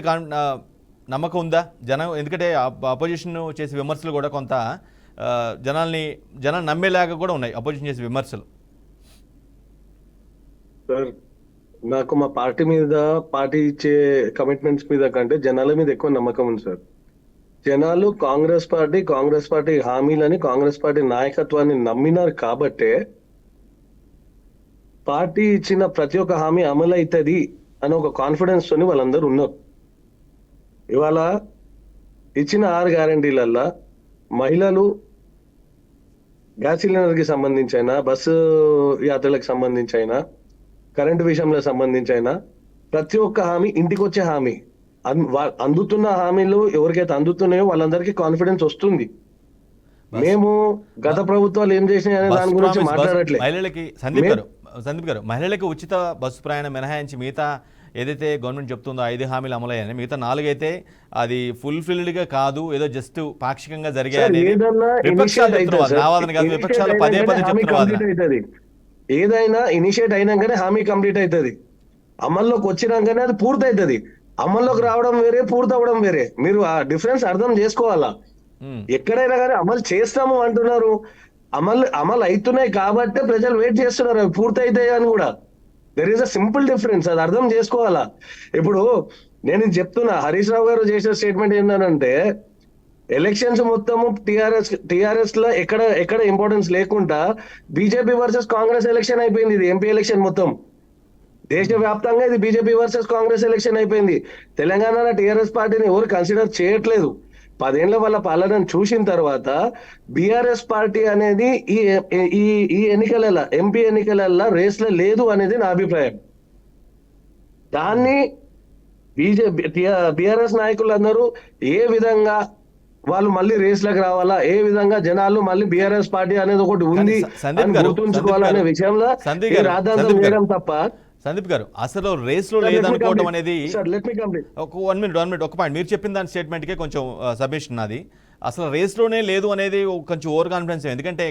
Speaker 1: నమ్మకం ఉందా జనం? ఎందుకంటే అపోజిషన్ చేసే విమర్శలు కూడా కొంత జనాన్ని నమ్మేలాగా కూడా ఉన్నాయి అపోజిషన్ చేసే విమర్శలు.
Speaker 4: సార్, నాకు మా పార్టీ ఇచ్చే కమిట్మెంట్స్ మీద కంటే జనాల మీద ఎక్కువ నమ్మకం ఉంది సార్. జనాలు కాంగ్రెస్ పార్టీ హామీలని, కాంగ్రెస్ పార్టీ నాయకత్వాన్ని నమ్మినారు కాబట్టే పార్టీ ఇచ్చిన ప్రతి ఒక్క హామీ అమలు అవుతుంది అని ఒక కాన్ఫిడెన్స్ తోని వాళ్ళందరూ ఉన్నారు. ఇవాళ ఇచ్చిన 6 గ్యారంటీలల్లా మహిళలు గ్యాస్ సిలిండర్కి సంబంధించి అయినా, బస్సు యాత్రలకు సంబంధించి అయినా, కరెంటు విషయంలో సంబంధించి అయినా ప్రతి ఒక్క హామీ ఇంటికి వచ్చే హామీ. అందుతున్న హామీలు ఎవరికైతే అందుతున్నాయో వాళ్ళందరికీ కాన్ఫిడెన్స్ వస్తుంది. మేము గత ప్రభుత్వాలు ఏం చేసినాయి అనే దాని గురించి మాట్లాడట్లేదు.
Speaker 1: మహిళలకి సందీప్ గారు మహిళలకు ఉచిత బస్సు ప్రయాణం మినహాయించి మిగతా ఏదైతే గవర్నమెంట్ చెప్తుందో 5 హామీలు అమలయ్యాయని, మిగతా 4 అయితే అది ఫుల్ఫిల్డ్గా కాదు, ఏదో జస్ట్ పాక్షికంగా జరిగాయని విపక్షాలు చెప్తున్నారు. నా వాదన కాదు, విపక్షాలు పదే చెప్తున్నారు.
Speaker 4: ఏదైనా ఇనిషియేట్ అయినాకనే హామీ కంప్లీట్ అవుతుంది, అమల్లోకి వచ్చినాకనే అది పూర్తి అవుతుంది. అమల్లోకి రావడం వేరే, పూర్తి అవ్వడం వేరే. మీరు ఆ డిఫరెన్స్ అర్థం చేసుకోవాలా. ఎక్కడైనా కానీ అమలు చేస్తాము అంటున్నారు, అమలు అవుతున్నాయి కాబట్టి ప్రజలు వెయిట్ చేస్తున్నారు అవి పూర్తి అవుతాయి అని కూడా. There is a simple difference, అది అర్థం చేసుకోవాలా. ఇప్పుడు నేను చెప్తున్నా, హరీష్ రావు గారు చేసిన స్టేట్మెంట్ ఏంటంటే ఎలక్షన్స్ మొత్తము టిఆర్ఎస్ లో ఎక్కడ ఇంపార్టెన్స్ లేకుండా బీజేపీ వర్సెస్ కాంగ్రెస్ ఎలక్షన్ అయిపోయింది. ఇది ఎంపీ ఎలక్షన్ మొత్తం దేశవ్యాప్తంగా ఇది బీజేపీ వర్సెస్ కాంగ్రెస్ ఎలక్షన్ అయిపోయింది. తెలంగాణలో టిఆర్ఎస్ పార్టీని ఎవరు కన్సిడర్ చేయట్లేదు. 10 ఏళ్ల వాళ్ళ పాలనను చూసిన తర్వాత బీఆర్ఎస్ పార్టీ అనేది ఈ ఎన్నికలలో, ఎంపీ ఎన్నికలలో రేస్ లో లేదు అనేది నా అభిప్రాయం. దాన్ని బీఆర్ఎస్ నాయకులందరూ ఏ విధంగా వాళ్ళు మళ్ళీ రేస్ లకు రావాలా, ఏ విధంగా జనాలు మళ్ళీ బీఆర్ఎస్ పార్టీ అనేది ఒకటి ఉంది గుర్తుంచుకోవాలనే విషయంలో రాద్ధాంతం చేయడం తప్ప.
Speaker 1: సందీప్ గారు, అసలు రేస్ లో లేదనుకోవడం అనేది వన్ మినిట్ ఒక పాయింట్ మీరు చెప్పిన దాని స్టేట్మెంట్కే కొంచెం సబ్మిషన్ నాది. అసలు రేస్లోనే లేదు అనేది కొంచెం ఓవర్ కాన్ఫిడెన్స్. ఎందుకంటే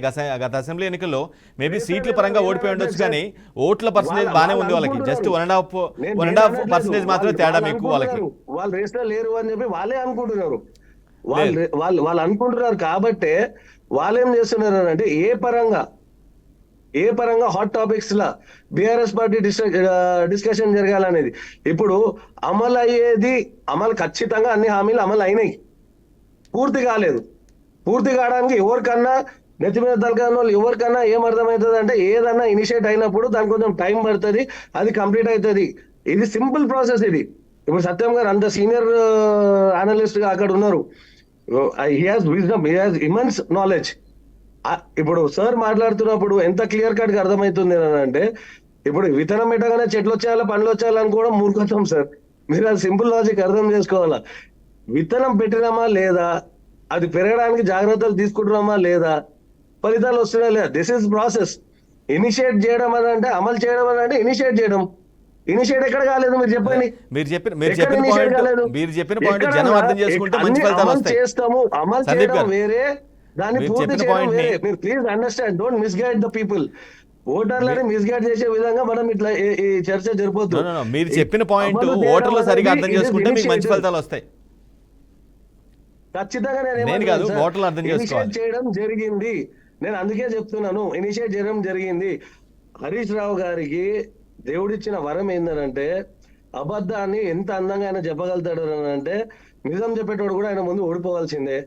Speaker 1: గత అసెంబ్లీ ఎన్నికల్లో మేబీ సీట్ల పరంగా ఓడిపోయి ఉండొచ్చు, కానీ ఓట్ల పర్సెంటేజ్ బాగానే ఉంది వాళ్ళకి. జస్ట్ 1.5% మాత్రమే తేడా మీకు వాళ్ళకి.
Speaker 4: వాళ్ళు రేస్ లో లేరు అని చెప్పి వాళ్ళే అనుకుంటున్నారు. వాళ్ళు అనుకుంటున్నారు కాబట్టే వాళ్ళు ఏం చేస్తున్నారు అంటే ఏ పరంగా హాట్ టాపిక్స్ లా బీఆర్ఎస్ పార్టీ డిస్కషన్ జరగాలనేది. ఇప్పుడు అమలు ఖచ్చితంగా అన్ని హామీలు అమలు అయినాయి, పూర్తి కాలేదు. పూర్తి కావడానికి ఎవరికన్నా నెత్తి మీద తలకాని వాళ్ళు ఎవరికన్నా ఏం అర్థమవుతుంది అంటే ఏదన్నా ఇనిషియేట్ అయినప్పుడు దానికి కొంచెం టైం పడుతుంది, అది కంప్లీట్ అవుతుంది. ఇది సింపుల్ ప్రాసెస్. ఇది ఇప్పుడు సత్యం గారు అంత సీనియర్ అనలిస్ట్ గా అక్కడ ఉన్నారు. He has wisdom, he has immense knowledge. ఇప్పుడు సార్ మాట్లాడుతున్నప్పుడు ఎంత క్లియర్ కట్ గా అర్థమవుతుంది అంటే, ఇప్పుడు విత్తనం పెట్టగానే చెట్లు వచ్చేయాలా, పండ్లు వచ్చేయాలని కూడా మూర్ఖత్వం సార్. మీరు అది సింపుల్ లాజిక్ అర్థం చేసుకోవాలా. విత్తనం పెట్టినామా లేదా, అది పెరగడానికి జాగ్రత్తలు తీసుకుంటున్నామా లేదా, ఫలితాలు వస్తున్నాయా లేదా, దిస్ ఇస్ ప్రాసెస్. ఇనిషియేట్ చేయడం అని అంటే, అమలు చేయడం అని అంటే ఇనిషియేట్ చేయడం. ఇనిషియేట్ ఎక్కడ కాలేదు మీరు చెప్పండి.
Speaker 1: మీరు చెప్పిన పాయింట్ జనం అర్థం చేసుకుంటే మంచి ఫలితాలు వస్తాయి.
Speaker 4: చేస్తాము, అమలు చేయడం వేరే, దాన్ని పూర్తి చేయడం వేరే. మీరు please understand, don't misguide the people. ఓటర్లని మిస్గైడ్ చేసే విధంగా మనం ఇట్లా ఈ చర్చ జరపొద్దు.
Speaker 1: No, no, no. మీరు చెప్పిన పాయింట్
Speaker 4: అమలు చేయడం
Speaker 1: ఓటర్లు సరిగా
Speaker 4: అనేది
Speaker 1: అర్థం
Speaker 4: it is
Speaker 1: చేసుకుంటే మీకు మంచి
Speaker 4: initiated.
Speaker 1: ఫలితాలు వస్తాయి.
Speaker 4: ఖచ్చితంగా
Speaker 1: నేను కాదు, ఓటర్లు అర్థం చేసుకోవాలి.
Speaker 4: ఇనిషియేట్ చేయడం జరిగింది. నేను అందుకే చెప్తున్నాను, ఇనిషియేట్ చేయడం జరిగింది. హరీష్ రావు గారికి దేవుడిచ్చిన వరం ఏంటంటే అబద్ధాన్ని ఎంత అందంగా ఆయన చెప్పగలుగుతాడు అని అంటే, నిజం చెప్పేటోడు కూడా ఆయన ముందు ఓడిపోవాల్సిందే.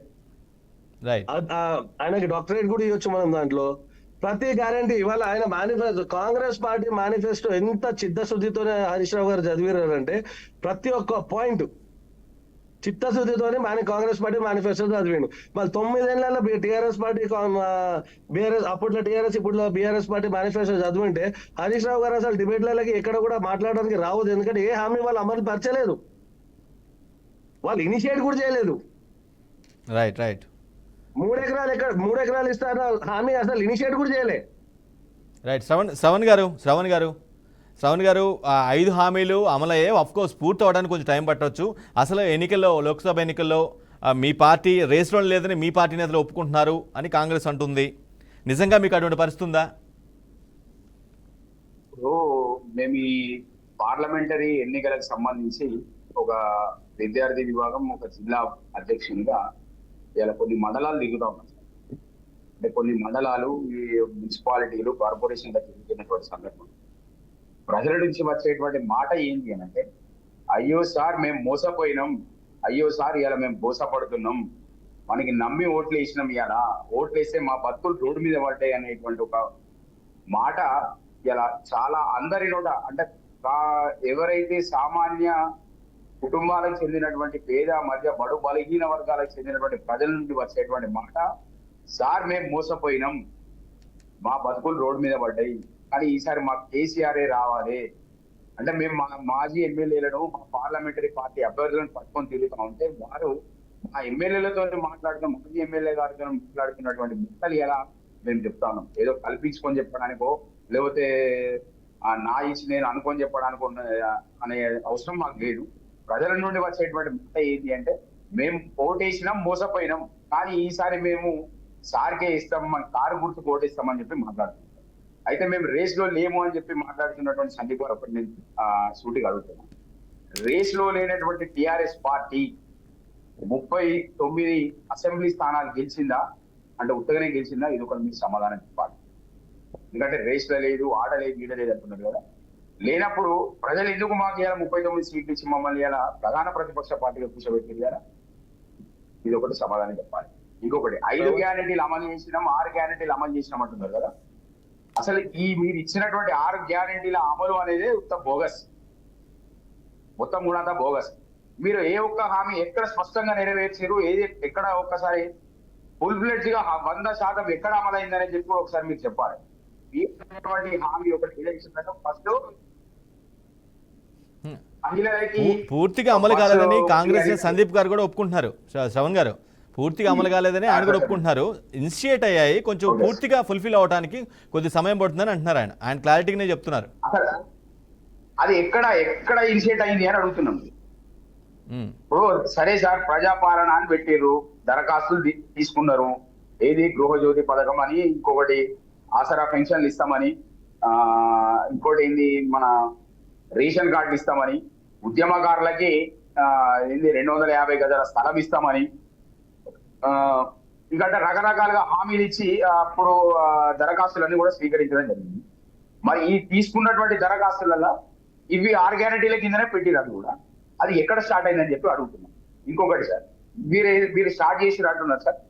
Speaker 1: రైట్.
Speaker 4: ఆయనకి డాక్టరేట్ కూడా ఇవ్వచ్చు మనం దాంట్లో. ప్రతి గ్యారంటీ ఇవాళ ఆయన మేనిఫెస్టో, కాంగ్రెస్ పార్టీ మేనిఫెస్టో ఎంత చిత్తశుద్ధితోనే హరీష్ రావు గారు చదివారంటే ప్రతి ఒక్క పాయింట్ చిత్తశుద్ధితోనే కాంగ్రెస్ పార్టీ మేనిఫెస్టో చదివిండు. మళ్ళీ 9 ఏళ్లలో టీఆర్ఎస్ పార్టీ బీఆర్ఎస్, అప్పట్లో టీఆర్ఎస్ ఇప్పుడు BRS party manifesto చదివింటే Harish Rao గారు అసలు డిబేట్లకి ఎక్కడ కూడా మాట్లాడడానికి రావద్దు. ఎందుకంటే ఏ హామీ వాళ్ళు అమలు పరచలేదు, వాళ్ళు ఇనిషియేట్ కూడా చేయలేదు.
Speaker 1: రైట్. రైట్.
Speaker 4: 3 ఎకరాలు ఇస్తారన్న హామీ అసలు ఇనిషియేట్ కూడా చేయలే.
Speaker 1: రైట్. శ్రవణ్ గారు 5 హామీలు అమలయ్యే, కోర్స్ పూర్తి అవడానికి కొంచెం టైం పట్టవచ్చు. అసలు ఎన్నికల్లో, లోక్సభ ఎన్నికల్లో మీ పార్టీ రేస్లో లేదని మీ పార్టీ నేతలు ఒప్పుకుంటున్నారు అని కాంగ్రెస్ అంటుంది. నిజంగా మీకు అటువంటి పరిస్థితి ఉందా?
Speaker 5: మేము ఈ పార్లమెంటరీ ఎన్నికలకు సంబంధించి ఒక విద్యార్థి విభాగం, ఒక జిల్లా అధ్యక్షునిగా ఇలా కొన్ని మండలాలు దిగుతా ఉన్నాం. అంటే కొన్ని మండలాలు ఈ మున్సిపాలిటీలు, కార్పొరేషన్లకు తిరుగుతున్నటువంటి సందర్భం ప్రజల నుంచి వచ్చేటువంటి మాట ఏంటి అని అంటే, అయ్యో సార్ మేము మోసపోయినాం, అయ్యో సార్ ఇలా మేము మోసపడుతున్నాం, మనకి నమ్మి ఓట్లు వేసినాం, ఇలా ఓట్లు వేస్తే మా బతుకులు రోడ్డు మీద పడ్డాయి అనేటువంటి ఒక మాట ఇలా చాలా అందరి నోట, అంటే ఎవరైతే సామాన్య కుటుంబాలకు చెందినటువంటి పేద మధ్య బడు బలహీన వర్గాలకు చెందినటువంటి ప్రజల నుండి వచ్చేటువంటి మాట, సార్ మేము మోసపోయినాం, మా బతుకులు రోడ్డు మీద పడ్డాయి, కానీ ఈసారి మాకు కేసీఆర్ఏ రావాలి. అంటే మేము మాజీ ఎమ్మెల్యేలను, మా పార్లమెంటరీ పార్టీ అభ్యర్థులను పట్టుకొని తిరుగుతా ఉంటే వారు మా ఎమ్మెల్యేలతో మాట్లాడుతున్న, మాజీ ఎమ్మెల్యే గారితో మాట్లాడుతున్నటువంటి ముక్కలు ఎలా మేము చెప్తా ఉన్నాం. ఏదో కల్పించుకొని చెప్పడానికో లేకపోతే నా ఇచ్చి నేను అనుకొని చెప్పడానికి అనే అవసరం మాకు లేదు. ప్రజల నుండి వచ్చేటువంటి మాట ఏంటి అంటే, మేము ఓటేసినాం, మోసపోయినాం, కానీ ఈసారి మేము సార్కే ఇస్తాం, మన కారు గుర్తుకు ఓటేస్తామని చెప్పి మాట్లాడుతున్నాం. అయితే మేము రేస్ లో లేము అని చెప్పి మాట్లాడుతున్నటువంటి సందీప్ గారు ఒకటి నేను సూటిగా అడుగుతున్నాను. రేస్ లో లేనటువంటి టిఆర్ఎస్ పార్టీ 39 అసెంబ్లీ స్థానాలు గెలిచిందా అంటే ఉత్తగానే గెలిచిందా? ఇది ఒకటి మీకు సమాధానం చెప్పాలి. ఎందుకంటే రేస్ లో లేదు, ఆడలేదు, ఈడలేదు అంటున్నారు కదా. లేనప్పుడు ప్రజలు ఎందుకు మాకు ఇలా 39 సీట్లు ఇచ్చి మమ్మల్ని ఇలా ప్రధాన ప్రతిపక్ష పార్టీగా కూర్చోబెట్టింది కదా? ఇది ఒకటి సమాధానం చెప్పాలి. ఇంకొకటి, 5 గ్యారెంటీలు అమలు చేసినాం, 6 గ్యారెంటీలు అమలు చేసినాం అంటున్నారు కదా. అసలు ఈ మీరు ఇచ్చినటువంటి 6 గ్యారెంటీల అమలు అనేది మొత్తం బోగస్, మొత్తం కూడా అంతా బోగస్. మీరు ఏ ఒక్క హామీ ఎక్కడ స్పష్టంగా నెరవేర్చారు, ఏది ఎక్కడ ఒక్కసారి ఫుల్ ఫ్లెడ్జ్ గా 100% ఎక్కడ అమలైందని చెప్పి ఒకసారి మీరు చెప్పాలి. ఈ హామీ ఒకటి ఫస్ట్
Speaker 1: పూర్తిగా అమలు కాలేదని కాంగ్రెస్ సందీప్ గారు కూడా ఒప్పుకుంటున్నారు. శ్రవణ్ గారు, పూర్తిగా అమలు కాలేదని ఆయన కూడా ఒప్పుకుంటున్నారు. ఇనిషియేట్ అయ్యాయి, కొంచెం పూర్తిగా ఫుల్ఫిల్ అవడానికి కొద్ది సమయం పడుతుందని అంటున్నారు. ఆయన క్లారిటీగానే చెప్తున్నారు.
Speaker 5: అది ఎక్కడ ఇనిషియేట్ అయింది అని అడుగుతున్నాం. ఇప్పుడు సరే సార్, ప్రజాపాలన అని పెట్టారు, దరఖాస్తులు తీసుకున్నారు, ఏది గృహజ్యోతి పథకం అని, ఇంకొకటి ఆసరా పెన్షన్లు ఇస్తామని, ఇంకోటి ఏంది మన రేషన్ కార్డులు ఇస్తామని, ఉద్యమకారులకి ఏంది 250 గజాల స్థలం ఇస్తామని, ఇంకా రకరకాలుగా హామీలు ఇచ్చి అప్పుడు దరఖాస్తులన్నీ కూడా స్వీకరించడం జరిగింది. మరి ఈ తీసుకున్నటువంటి దరఖాస్తులలో ఇవి 6 గ్యారెంటీల కిందనే పెట్టిరు కూడా. అది ఎక్కడ స్టార్ట్ అయిందని చెప్పి అడుగుతున్నాం. ఇంకొకటి సార్, మీరు స్టార్ట్ చేసి అంటున్నారు సార్,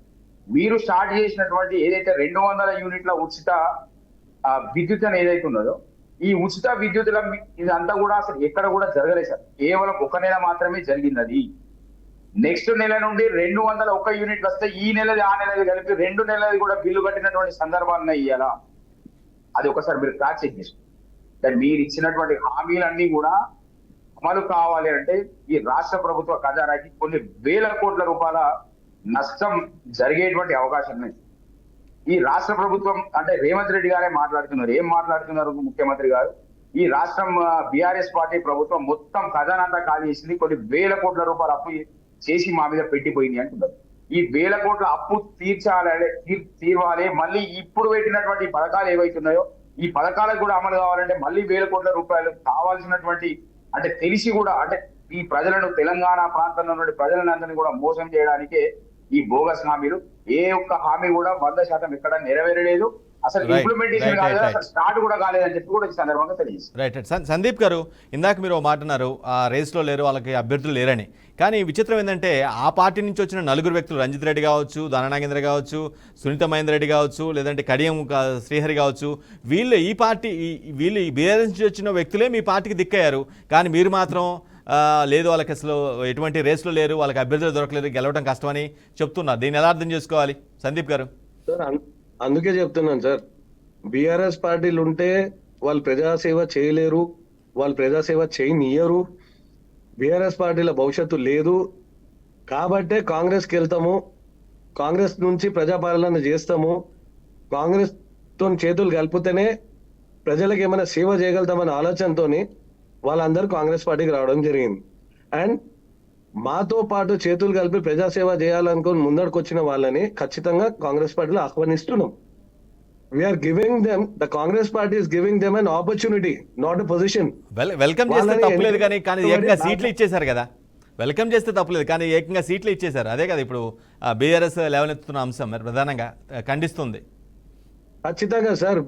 Speaker 5: మీరు స్టార్ట్ చేసినటువంటి ఏదైతే 200 యూనిట్ల ఉచిత విద్యుత్ అని ఏదైతే ఉన్నదో, ఈ ఉచిత విద్యుత్తుల ఇదంతా కూడా అసలు ఎక్కడ కూడా జరగలేదు సార్. కేవలం 1 నెల మాత్రమే జరిగింది. అది నెక్స్ట్ నెల నుండి 201 యూనిట్లు వస్తే ఈ నెలది ఆ నెలది కలిపి 2 నెలది కూడా బిల్లు కట్టినటువంటి సందర్భాన్ని ఇయ్యాలా? అది ఒకసారి మీరు క్రాస్ చెక్ చేసుకోండి. మీరు ఇచ్చినటువంటి హామీలన్నీ కూడా అమలు కావాలి అంటే ఈ రాష్ట్ర ప్రభుత్వ ఖజానాకి కొన్ని వేల కోట్ల రూపాయల నష్టం జరిగేటువంటి అవకాశం ఉంది. ఈ రాష్ట్ర ప్రభుత్వం అంటే రేవంత్ రెడ్డి గారే మాట్లాడుతున్నారు. ఏం మాట్లాడుతున్నారు ముఖ్యమంత్రి గారు? ఈ రాష్ట్రం బీఆర్ఎస్ పార్టీ ప్రభుత్వం మొత్తం ఖజానా అంతా ఖాళీ చేసింది, కొన్ని వేల కోట్ల రూపాయల అప్పు చేసి మా మీద పెట్టిపోయింది అంటున్నారు. ఈ వేల కోట్ల అప్పు తీర్చాలి, మళ్ళీ ఇప్పుడు పెట్టినటువంటి పథకాలు ఏవైతున్నాయో
Speaker 6: ఈ పథకాలకు కూడా అమలు కావాలంటే మళ్ళీ 1,000 కోట్ల రూపాయలు కావాల్సినటువంటి, అంటే తెలిసి కూడా, అంటే ఈ ప్రజలను, తెలంగాణ ప్రాంతంలో ఉన్న ప్రజలను అందరినీ కూడా మోసం చేయడానికే ఈ బోగస్ హామీలు. ఏ ఒక్క హామీ కూడా 100% ఎక్కడ నెరవేరలేదు, అసలు
Speaker 1: Right,
Speaker 6: ఇంప్లిమెంటేషన్
Speaker 1: right,
Speaker 6: కాలేదు,
Speaker 1: right,
Speaker 6: అసలు స్టార్ట్ కూడా కాలేదని చెప్పి కూడా ఈ సందర్భంగా తెలియజేస్తారు.
Speaker 1: రైట్ సందీప్ గారు, ఇందాక మీరు ఓ మాట అన్నారు, ఆ రేస్లో లేరు, వాళ్ళకి అభ్యర్థులు లేరని. కానీ విచిత్రం ఏంటంటే ఆ పార్టీ నుంచి వచ్చిన 4 వ్యక్తులు, రంజిత్ రెడ్డి కావచ్చు, దాన నాగేంద్ర కావచ్చు, సునీత మహేందర్ రెడ్డి కావచ్చు, లేదంటే కడియం శ్రీహరి కావచ్చు, వీళ్ళు ఈ పార్టీ వీళ్ళు ఈ బీఆర్ఎస్ నుంచి వచ్చిన వ్యక్తులే మీ పార్టీకి దిక్కయ్యారు. కానీ మీరు మాత్రం లేదు, వాళ్ళకి అసలు ఎటువంటి రేస్లో లేరు, వాళ్ళకి అభ్యర్థులు దొరకలేదు, గెలవడం కష్టమని చెప్తున్నారు. దీన్ని ఎలా అర్థం చేసుకోవాలి సందీప్ గారు?
Speaker 4: సార్ అందుకే చెప్తున్నాను సార్, బీఆర్ఎస్ పార్టీలు ఉంటే వాళ్ళు ప్రజాసేవ చేయలేరు, వాళ్ళు ప్రజాసేవ చేయనియ్యరు, బీఆర్ఎస్ పార్టీల భవిష్యత్తు లేదు. కాబట్టే కాంగ్రెస్కి వెళ్తాము, కాంగ్రెస్ నుంచి ప్రజాపాలన చేస్తాము, కాంగ్రెస్ తో చేతులు కలిపితేనే ప్రజలకు ఏమైనా సేవ చేయగలుగుతామనే ఆలోచనతోని వాళ్ళందరూ కాంగ్రెస్ పార్టీకి రావడం జరిగింది. అండ్ మాతో పాటు చేతులు కలిపి ప్రజాసేవ చేయాలనుకుని ముందడుకు వచ్చిన వాళ్ళని ఖచ్చితంగా కాంగ్రెస్ పార్టీలో ఆహ్వానిస్తున్నాం. We are giving them, the Congress party is giving them an opportunity, not a position.
Speaker 1: Welcome చేస్తే తప్పులేదు, కానీ ఏకంగా సీట్లు ఇచ్చేశారు కదా. వెల్కమ్ చేస్తే తప్పులేదు, కానీ ఏకంగా సీట్లు ఇచ్చేశారు. అదే కదా ఇప్పుడు బీఆర్ఎస్ లేవనెత్తుతున్న అంశం మరి ప్రధానంగా ఖండిస్తుంది.
Speaker 4: ఖచ్చితంగా సార్,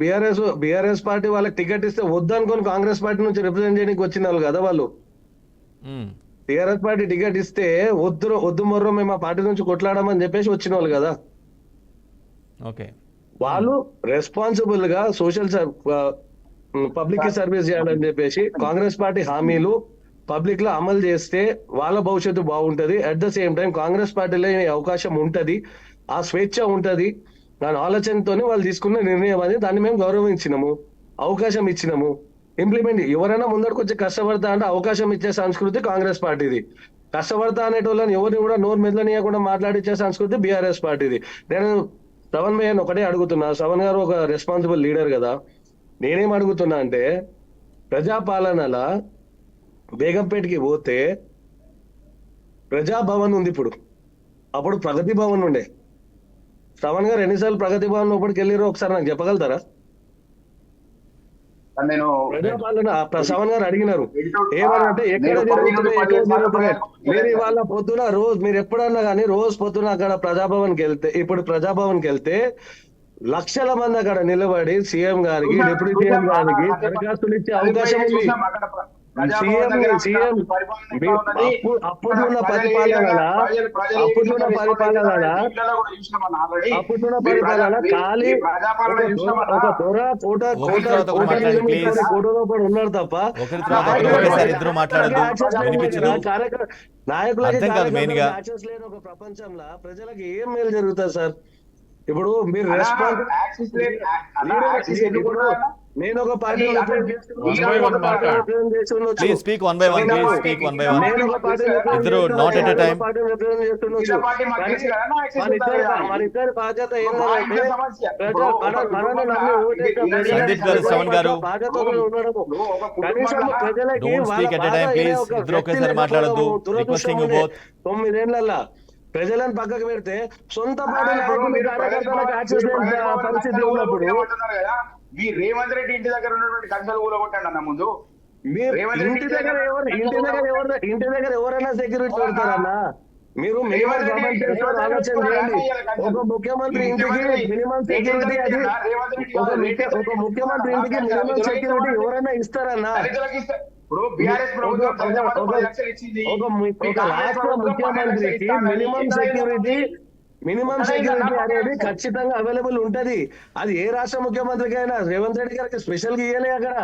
Speaker 4: బీఆర్ఎస్ పార్టీ వాళ్ళకి టికెట్ ఇస్తే వద్దనుకొని కాంగ్రెస్ పార్టీ నుంచి రిప్రజెంట్ చేయడానికి వచ్చిన వాళ్ళు కదా వాళ్ళు. టీఆర్ఎస్ పార్టీ టికెట్ ఇస్తే వద్దు మొర్రో మేము ఆ పార్టీ నుంచి కొట్లాడమని చెప్పేసి వచ్చిన వాళ్ళు కదా.
Speaker 1: ఓకే,
Speaker 4: వాళ్ళు రెస్పాన్సిబుల్ గా సోషల్ పబ్లిక్ కి సర్వీస్ చేయాలని చెప్పేసి కాంగ్రెస్ పార్టీ హామీలు పబ్లిక్ లో అమలు చేస్తే వాళ్ళ భవిష్యత్తు బాగుంటది. At the same time Congress పార్టీలో అవకాశం ఉంటది, ఆ స్వేచ్ఛ ఉంటది, దాని ఆలోచనతోనే వాళ్ళు తీసుకున్న నిర్ణయం అది. దాన్ని మేము గౌరవించినాము, అవకాశం ఇచ్చినాము. ఇంప్లిమెంట్ ఎవరైనా ముందరకు వచ్చి కష్టపడతా అంటే అవకాశం ఇచ్చే సంస్కృతి కాంగ్రెస్ పార్టీది. కష్టపడతా అనేటోళ్ళని ఎవరిని కూడా నోరు మెదలనీయకుండా మాట్లాడిచ్చే సంస్కృతి బీఆర్ఎస్ పార్టీది. నేను శ్రవణ్ భయ్యని ఒకటే అడుగుతున్నా, శ్రవణ్ గారు ఒక రెస్పాన్సిబుల్ లీడర్ కదా, నేనేం అడుగుతున్నా అంటే ప్రజాపాలనల బేగంపేటకి పోతే ప్రజాభవన్ ఉంది, ఇప్పుడు అప్పుడు ప్రగతి భవన్ ఉండే. శ్రవణ్ గారు ఎన్నిసార్లు ప్రగతి భవన్ లోపలికి వెళ్ళారో ఒకసారి నాకు చెప్పగలుగుతారా?
Speaker 6: నేను
Speaker 4: ప్రజాపాలన శ్రవణ్ గారు అడిగినారు ఏమనంటే ఎక్కడ జరుగుతున్నాయి. మీరు ఇవాళ పొద్దున రోజు మీరు ఎప్పుడన్నా కానీ రోజు పొద్దున అక్కడ ప్రజాభవన్కి వెళ్తే, ఇప్పుడు ప్రజాభవన్కి వెళ్తే లక్షల మంది అక్కడ నిలబడి సీఎం గారికి, డిప్యూటీ సీఎం గారికి దరఖాస్తులు ఇచ్చే అవకాశం ఉంది. అప్పుడున్న పరిపాలన ఖాళీ ఒక దొర కోటలో పడి ఉన్నారు తప్ప నాయకులకి యాక్సెస్ లేని ఒక ప్రపంచంలో ప్రజలకు ఏం మేలు జరుగుతుంది సార్? ఇప్పుడు మీరు నేను ఒక పార్టీ మనిద్దరి బాధ్యత ఏంటంటే కనీసం ప్రజలకి 9 ప్రజలను పక్కకు పెడితే సొంత పార్టీ కార్యకర్తలకు యాక్సెస్ లేని పరిస్థితి ఉన్నప్పుడు
Speaker 6: మీ రేవంత్ రెడ్డి ఇంటి దగ్గర ఉన్నటువంటి కంచెలు కూలగొట్టండి అన్న ముందు.
Speaker 4: ఇంటి దగ్గర ఎవరైనా సెక్యూరిటీ పెడతారన్నా? మీరు మినిమం కామన్ సెన్స్ ఆలోచన చేయండి. ఒక ముఖ్యమంత్రి ఇంటికి మినిమం సెక్యూరిటీ, అది ఒక ముఖ్యమంత్రి ఇంటికి మినిమం సెక్యూరిటీ ఎవరైనా ఇస్తారన్నా?
Speaker 6: ఇప్పుడు బీఆర్ఎస్ ప్రభుత్వం
Speaker 4: ఒక రాష్ట్ర ముఖ్యమంత్రికి మినిమం సెక్యూరిటీ అనేది ఖచ్చితంగా అవైలబుల్ ఉంటది. అది ఏ రాష్ట్ర ముఖ్యమంత్రికి అయినా. రేవంత్ రెడ్డి గారికి స్పెషల్ గా ఇయ్యలే అక్కడ.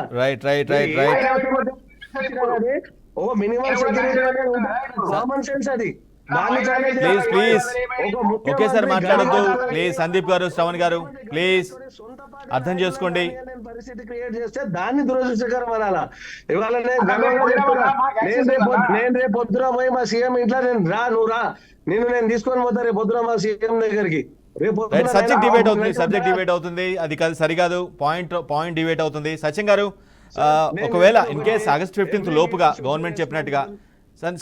Speaker 4: ఒక మినిమం సెక్యూరిటీ అనేది కామన్ సెన్స్ అది.
Speaker 1: ప్లీజ్ ఒకేసారి మాట్లాడద్దు ప్లీజ్. సందీప్ గారు, శ్రవణ్ గారు ప్లీజ్ అర్థం చేసుకోండి.
Speaker 4: పరిస్థితి క్రియేట్ చేస్తే దాన్ని దురదృష్టకరం అనాలా? ఇవాళ నేను రేపు పొద్దున పోయి మా సీఎం ఇంట్లో నువ్వు రా, నేను తీసుకొని పోతా రేపు పొద్దున మా సీఎం దగ్గరికి.
Speaker 1: సబ్జెక్ట్ డిబేట్ అవుతుంది, అది కాదు సరికాదు, పాయింట్ డిబేట్ అవుతుంది. సచిన్ గారు, ఒకవేళ ఇన్ కేస్ ఆగస్ట్ 15th లోపుగా గవర్నమెంట్ చెప్పినట్టుగా,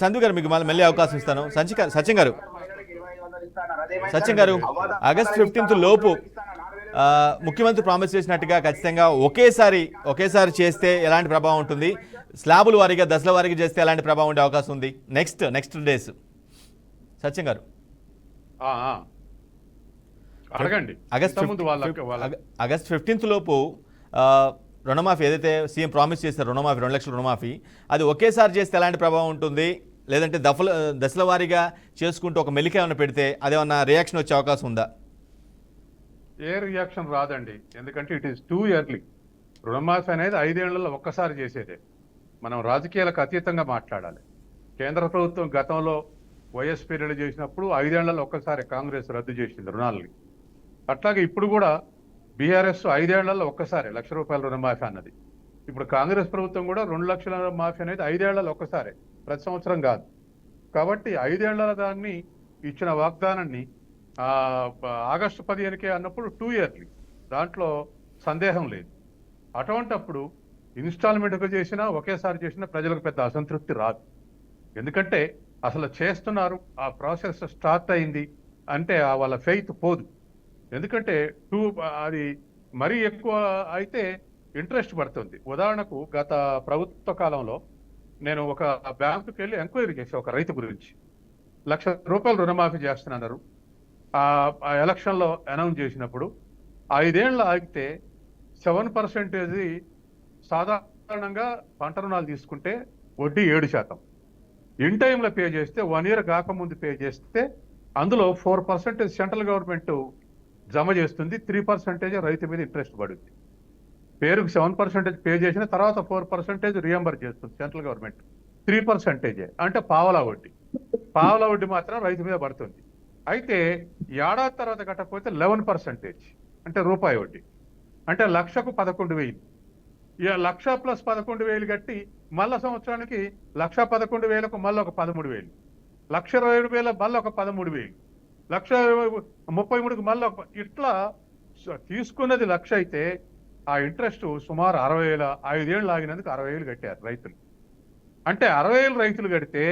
Speaker 1: సంధు గారు మీకు మళ్ళీ అవకాశం ఇస్తాను. సచిన్ గారు ఆగస్ట్ 15th లోపు ముఖ్యమంత్రి ప్రామిస్ చేసినట్టుగా ఖచ్చితంగా ఒకేసారి చేస్తే ఎలాంటి ప్రభావం ఉంటుంది, స్లాబుల వారీగా దశల వారీగా చేస్తే ఎలాంటి ప్రభావం ఉండే అవకాశం ఉంది నెక్స్ట్ డేస్? సత్యం గారు,
Speaker 3: ఆ, ఆ. అడగండి. ఇంతకుముందు
Speaker 1: ఆగస్ట్ 15th లోపు రుణమాఫీ ఏదైతే సీఎం ప్రామిస్ చేశారు, రుణమాఫీ 2 లక్షల రుణమాఫీ, అది ఒకేసారి చేస్తే ఎలాంటి ప్రభావం ఉంటుంది, లేదంటే దశల వారీగా చేసుకుంటూ ఒక మెలిక ఏమైనా పెడితే అదేమన్నా రియాక్షన్ వచ్చే అవకాశం ఉందా?
Speaker 3: ఏ రియాక్షన్ రాదండి, ఎందుకంటే ఇట్ ఈస్ టూ ఇయర్లీ. రుణమాఫీ అనేది 5 ఏళ్లలో ఒక్కసారి చేసేదే. మనం రాజకీయాలకు అతీతంగా మాట్లాడాలి. కేంద్ర ప్రభుత్వం గతంలో వైఎస్ పీరియడ్ చేసినప్పుడు 5 ఏళ్లలో ఒక్కసారి కాంగ్రెస్ రద్దు చేసింది రుణాలని. అట్లాగే ఇప్పుడు కూడా బీఆర్ఎస్ 5 ఏళ్లలో ఒక్కసారి ₹1,00,000 రుణమాఫీ అన్నది. ఇప్పుడు కాంగ్రెస్ ప్రభుత్వం కూడా 2 లక్షల మాఫీ అనేది 5 ఏళ్లలో ఒక్కసారి, ప్రతి సంవత్సరం కాదు. కాబట్టి 5 ఏళ్ల దాన్ని ఇచ్చిన వాగ్దానాన్ని ఆగస్టు 15కే అన్నప్పుడు 2 ఇయర్లీ, దాంట్లో సందేహం లేదు. అటువంటప్పుడు ఇన్స్టాల్మెంట్గా చేసినా ఒకేసారి చేసినా ప్రజలకు పెద్ద అసంతృప్తి రాదు. ఎందుకంటే అసలు చేస్తున్నారు, ఆ ప్రాసెస్ స్టార్ట్ అయింది అంటే వాళ్ళ ఫెయిత్ పోదు. ఎందుకంటే అది మరీ ఎక్కువ అయితే ఇంట్రెస్ట్ పడుతుంది. ఉదాహరణకు గత ప్రభుత్వ కాలంలో నేను ఒక బ్యాంకుకి వెళ్ళి ఎంక్వైరీ చేసి ఒక రైతు గురించి ₹1,00,000 రుణమాఫీ చేస్తున్నారు. ఆ ఎలక్షన్లో అనౌన్స్ చేసినప్పుడు 5 ఏళ్ళు ఆగితే 7% సాధారణంగా పంట రుణాలు తీసుకుంటే వడ్డీ 7%. ఇన్ టైంలో పే చేస్తే 1 ఇయర్ కాకముందు పే చేస్తే అందులో 4% సెంట్రల్ గవర్నమెంట్ జమ చేస్తుంది, 3% రైతు మీద ఇంట్రెస్ట్ పడుతుంది. పేరుకు 7% పే చేసిన తర్వాత 4% రియంబర్ చేస్తుంది సెంట్రల్ గవర్నమెంట్. 3% అంటే పావలా వడ్డీ మాత్రం రైతు మీద పడుతుంది. అయితే ఏడాది తర్వాత కట్టకపోతే 11% అంటే రూపాయి వడ్డీ, అంటే 1,00,000కు 11,000. ఇక 1,00,000 ప్లస్ 11,000 కట్టి మళ్ళా సంవత్సరానికి 1,11,000కు మళ్ళీ ఒక 13,000, 1,20,000 మళ్ళీ ఒక 13,000, 1,33కు మళ్ళీ ఇట్లా తీసుకున్నది 1,00,000 అయితే ఆ ఇంట్రెస్ట్ సుమారు 60,000. 5 ఏళ్ళు ఆగినందుకు 60,000 కట్టారు రైతులు. అంటే 60,000 రైతులు కడితే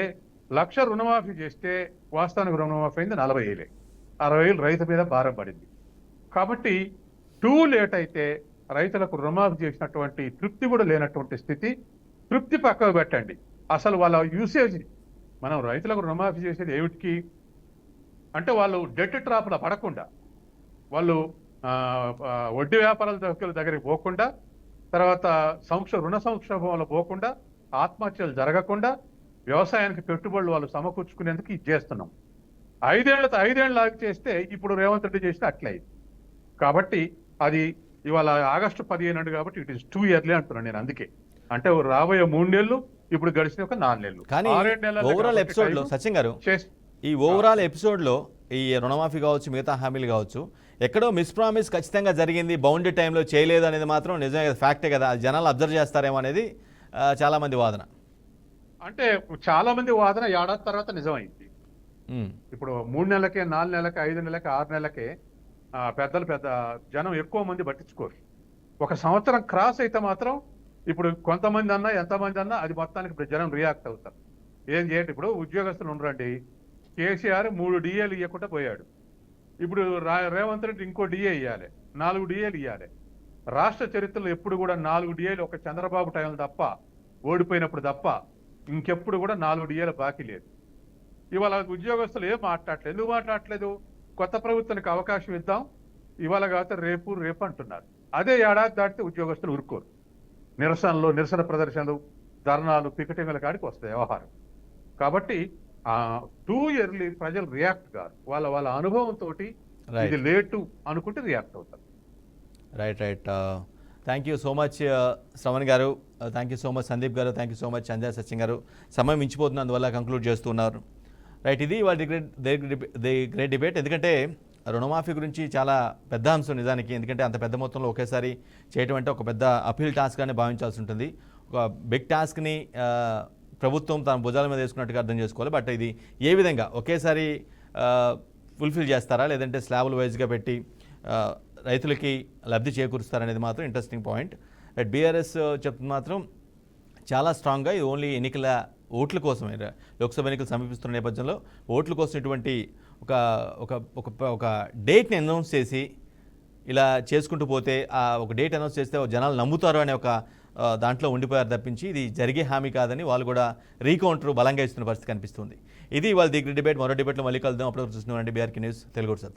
Speaker 3: 1,00,000 రుణమాఫీ చేస్తే వాస్తవానికి రుణమాఫీ అయింది 40,000. 60,000 రైతు మీద భారం పడింది. కాబట్టి టూ లేట్ అయితే రైతులకు రుణమాఫీ చేసినటువంటి తృప్తి కూడా లేనటువంటి స్థితి. తృప్తి పక్కకు పెట్టండి, అసలు వాళ్ళ యూసేజ్, మనం రైతులకు రుణమాఫీ చేసేది ఏమిటికి అంటే వాళ్ళు డెట్ ట్రాప్లో పడకుండా, వాళ్ళు వడ్డీ వ్యాపారాల దగ్గరికి పోకుండా, తర్వాత రుణ సంక్షోభంలో పోకుండా, ఆత్మహత్యలు జరగకుండా, వ్యవసాయానికి పెట్టుబడులు వాళ్ళు సమకూర్చుకునేందుకు ఇది చేస్తున్నాం. 5 ఏళ్ళు ఆగి చేస్తే ఇప్పుడు రేవంత్ రెడ్డి చేస్తే అట్లయింది. కాబట్టి అది ఇవాళ ఆగస్టు 15 కాబట్టి ఇట్ ఈస్ 2 ఇయర్లీ అంటున్నాను నేను. అందుకే అంటే రాబోయే 3 నెలలు ఇప్పుడు గడిచిన ఒక 4 నెలలు.
Speaker 1: కానీ ఓవరాల్ ఎపిసోడ్లో సచిన్ గారు, ఈ ఓవరాల్ ఎపిసోడ్లో ఈ రుణమాఫీ కావచ్చు, మిగతా హామీలు కావచ్చు, ఎక్కడో మిస్ప్రామిస్ ఖచ్చితంగా జరిగింది, బౌండరీ టైంలో చేయలేదు అనేది మాత్రం నిజమే, ఫ్యాక్టే కదా, అది జనాలు అబ్జర్వ్ చేస్తారేమో అనేది చాలామంది వాదన.
Speaker 3: అంటే చాలా మంది వాదన ఏడాది తర్వాత నిజమైంది. ఇప్పుడు 3 నెలలకే, 4 నెలలకే, 5 నెలలకే, 6 నెలలకే పెద్ద జనం ఎక్కువ మంది పట్టించుకోరు. 1 సంవత్సరం క్రాస్ అయితే మాత్రం ఇప్పుడు కొంతమంది అన్నా ఎంతమంది అన్నా అది మొత్తానికి జనం రియాక్ట్ అవుతారు. ఏం చేయండి, ఇప్పుడు ఉద్యోగస్తులు ఉండరండి. కేసీఆర్ 3 డిఏలు ఇవ్వకుండా పోయాడు. ఇప్పుడు రేవంత్ రెడ్డి ఇంకో డిఏ ఇవ్వాలి, 4 డిఏలు ఇవ్వాలి. రాష్ట్ర చరిత్రలో ఎప్పుడు కూడా 4 డిఏలు ఒక చంద్రబాబు టైంలో తప్ప, ఓడిపోయినప్పుడు తప్ప ఇంకెప్పుడు కూడా 4 డిఏలు బాకీ లేదు. ఇవాళ ఉద్యోగస్తులు ఏం మాట్లాడలేదు. ఎందుకు మాట్లాడలేదు? కొత్త ప్రభుత్వానికి అవకాశం ఇద్దాం, ఇవాళ కాకపోతే రేపు అంటున్నారు. అదే ఏడాది దాటితే ఉద్యోగస్తులు ఊరుకోరు. నిరసన ప్రదర్శనలు, ధర్నాలు, పికెటింగ్ల కాడికి వస్తాయి వ్యవహారం. కాబట్టి 2 ఇయర్లీ ప్రజలు రియాక్ట్ కాదు, వాళ్ళ అనుభవంతో ఇది లేటు అనుకుంటే రియాక్ట్ అవుతారు.
Speaker 1: Right. Thank you so much Shravan garu, thank you so much Sandeep garu, thank you so much Sanjay Sachin garu. సమయం మించిపోతుంది, అందువల్ల కంక్లూడ్ చేస్తున్నారు. రైట్, ఇది వాళ్ళ ది గ్రేట్ డిబేట్. ఎందుకంటే రుణమాఫీ గురించి చాలా పెద్ద అంశం నిజానికి. ఎందుకంటే అంత పెద్ద మొత్తంలో ఒకేసారి చేయటం అంటే ఒక పెద్ద అపీల్ టాస్క్గానే భావించాల్సి ఉంటుంది. ఒక బిగ్ టాస్క్ని ప్రభుత్వం తన భుజాల మీద వేసుకున్నట్టుగా అర్థం చేసుకోవాలి. బట్ ఇది ఏ విధంగా ఒకేసారి ఫుల్ఫిల్ చేస్తారా, లేదంటే స్లాబులు వైజ్గా పెట్టి రైతులకి లబ్ధి చేకూరుస్తారనేది మాత్రం ఇంట్రెస్టింగ్ పాయింట్. బట్ బీఆర్ఎస్ చెప్తుంది మాత్రం చాలా స్ట్రాంగ్గా ఇది ఓన్లీ ఎన్నికల ఓట్ల కోసమే, లోక్సభ ఎన్నికలు సమీపిస్తున్న నేపథ్యంలో ఓట్ల కోసం ఇటువంటి ఒక డేట్ని అనౌన్స్ చేసి ఇలా చేసుకుంటూ పోతే ఒక డేట్ అనౌన్స్ చేస్తే జనాలు నమ్ముతారు అనే ఒక దాంట్లో ఉండిపోయారు తప్పించి ఇది జరిగే హామీ కాదని వాళ్ళు కూడా రీకౌంటర్ బలంగా ఇస్తున్న పరిస్థితి కనిపిస్తుంది. ఇది వాళ్ళ డిబేట్. మరో డిబేట్లో మళ్ళీ కలుద్దాం. అప్పుడు చూస్తున్నామండి బీఆర్కే న్యూస్ తెలుగు సత్తా.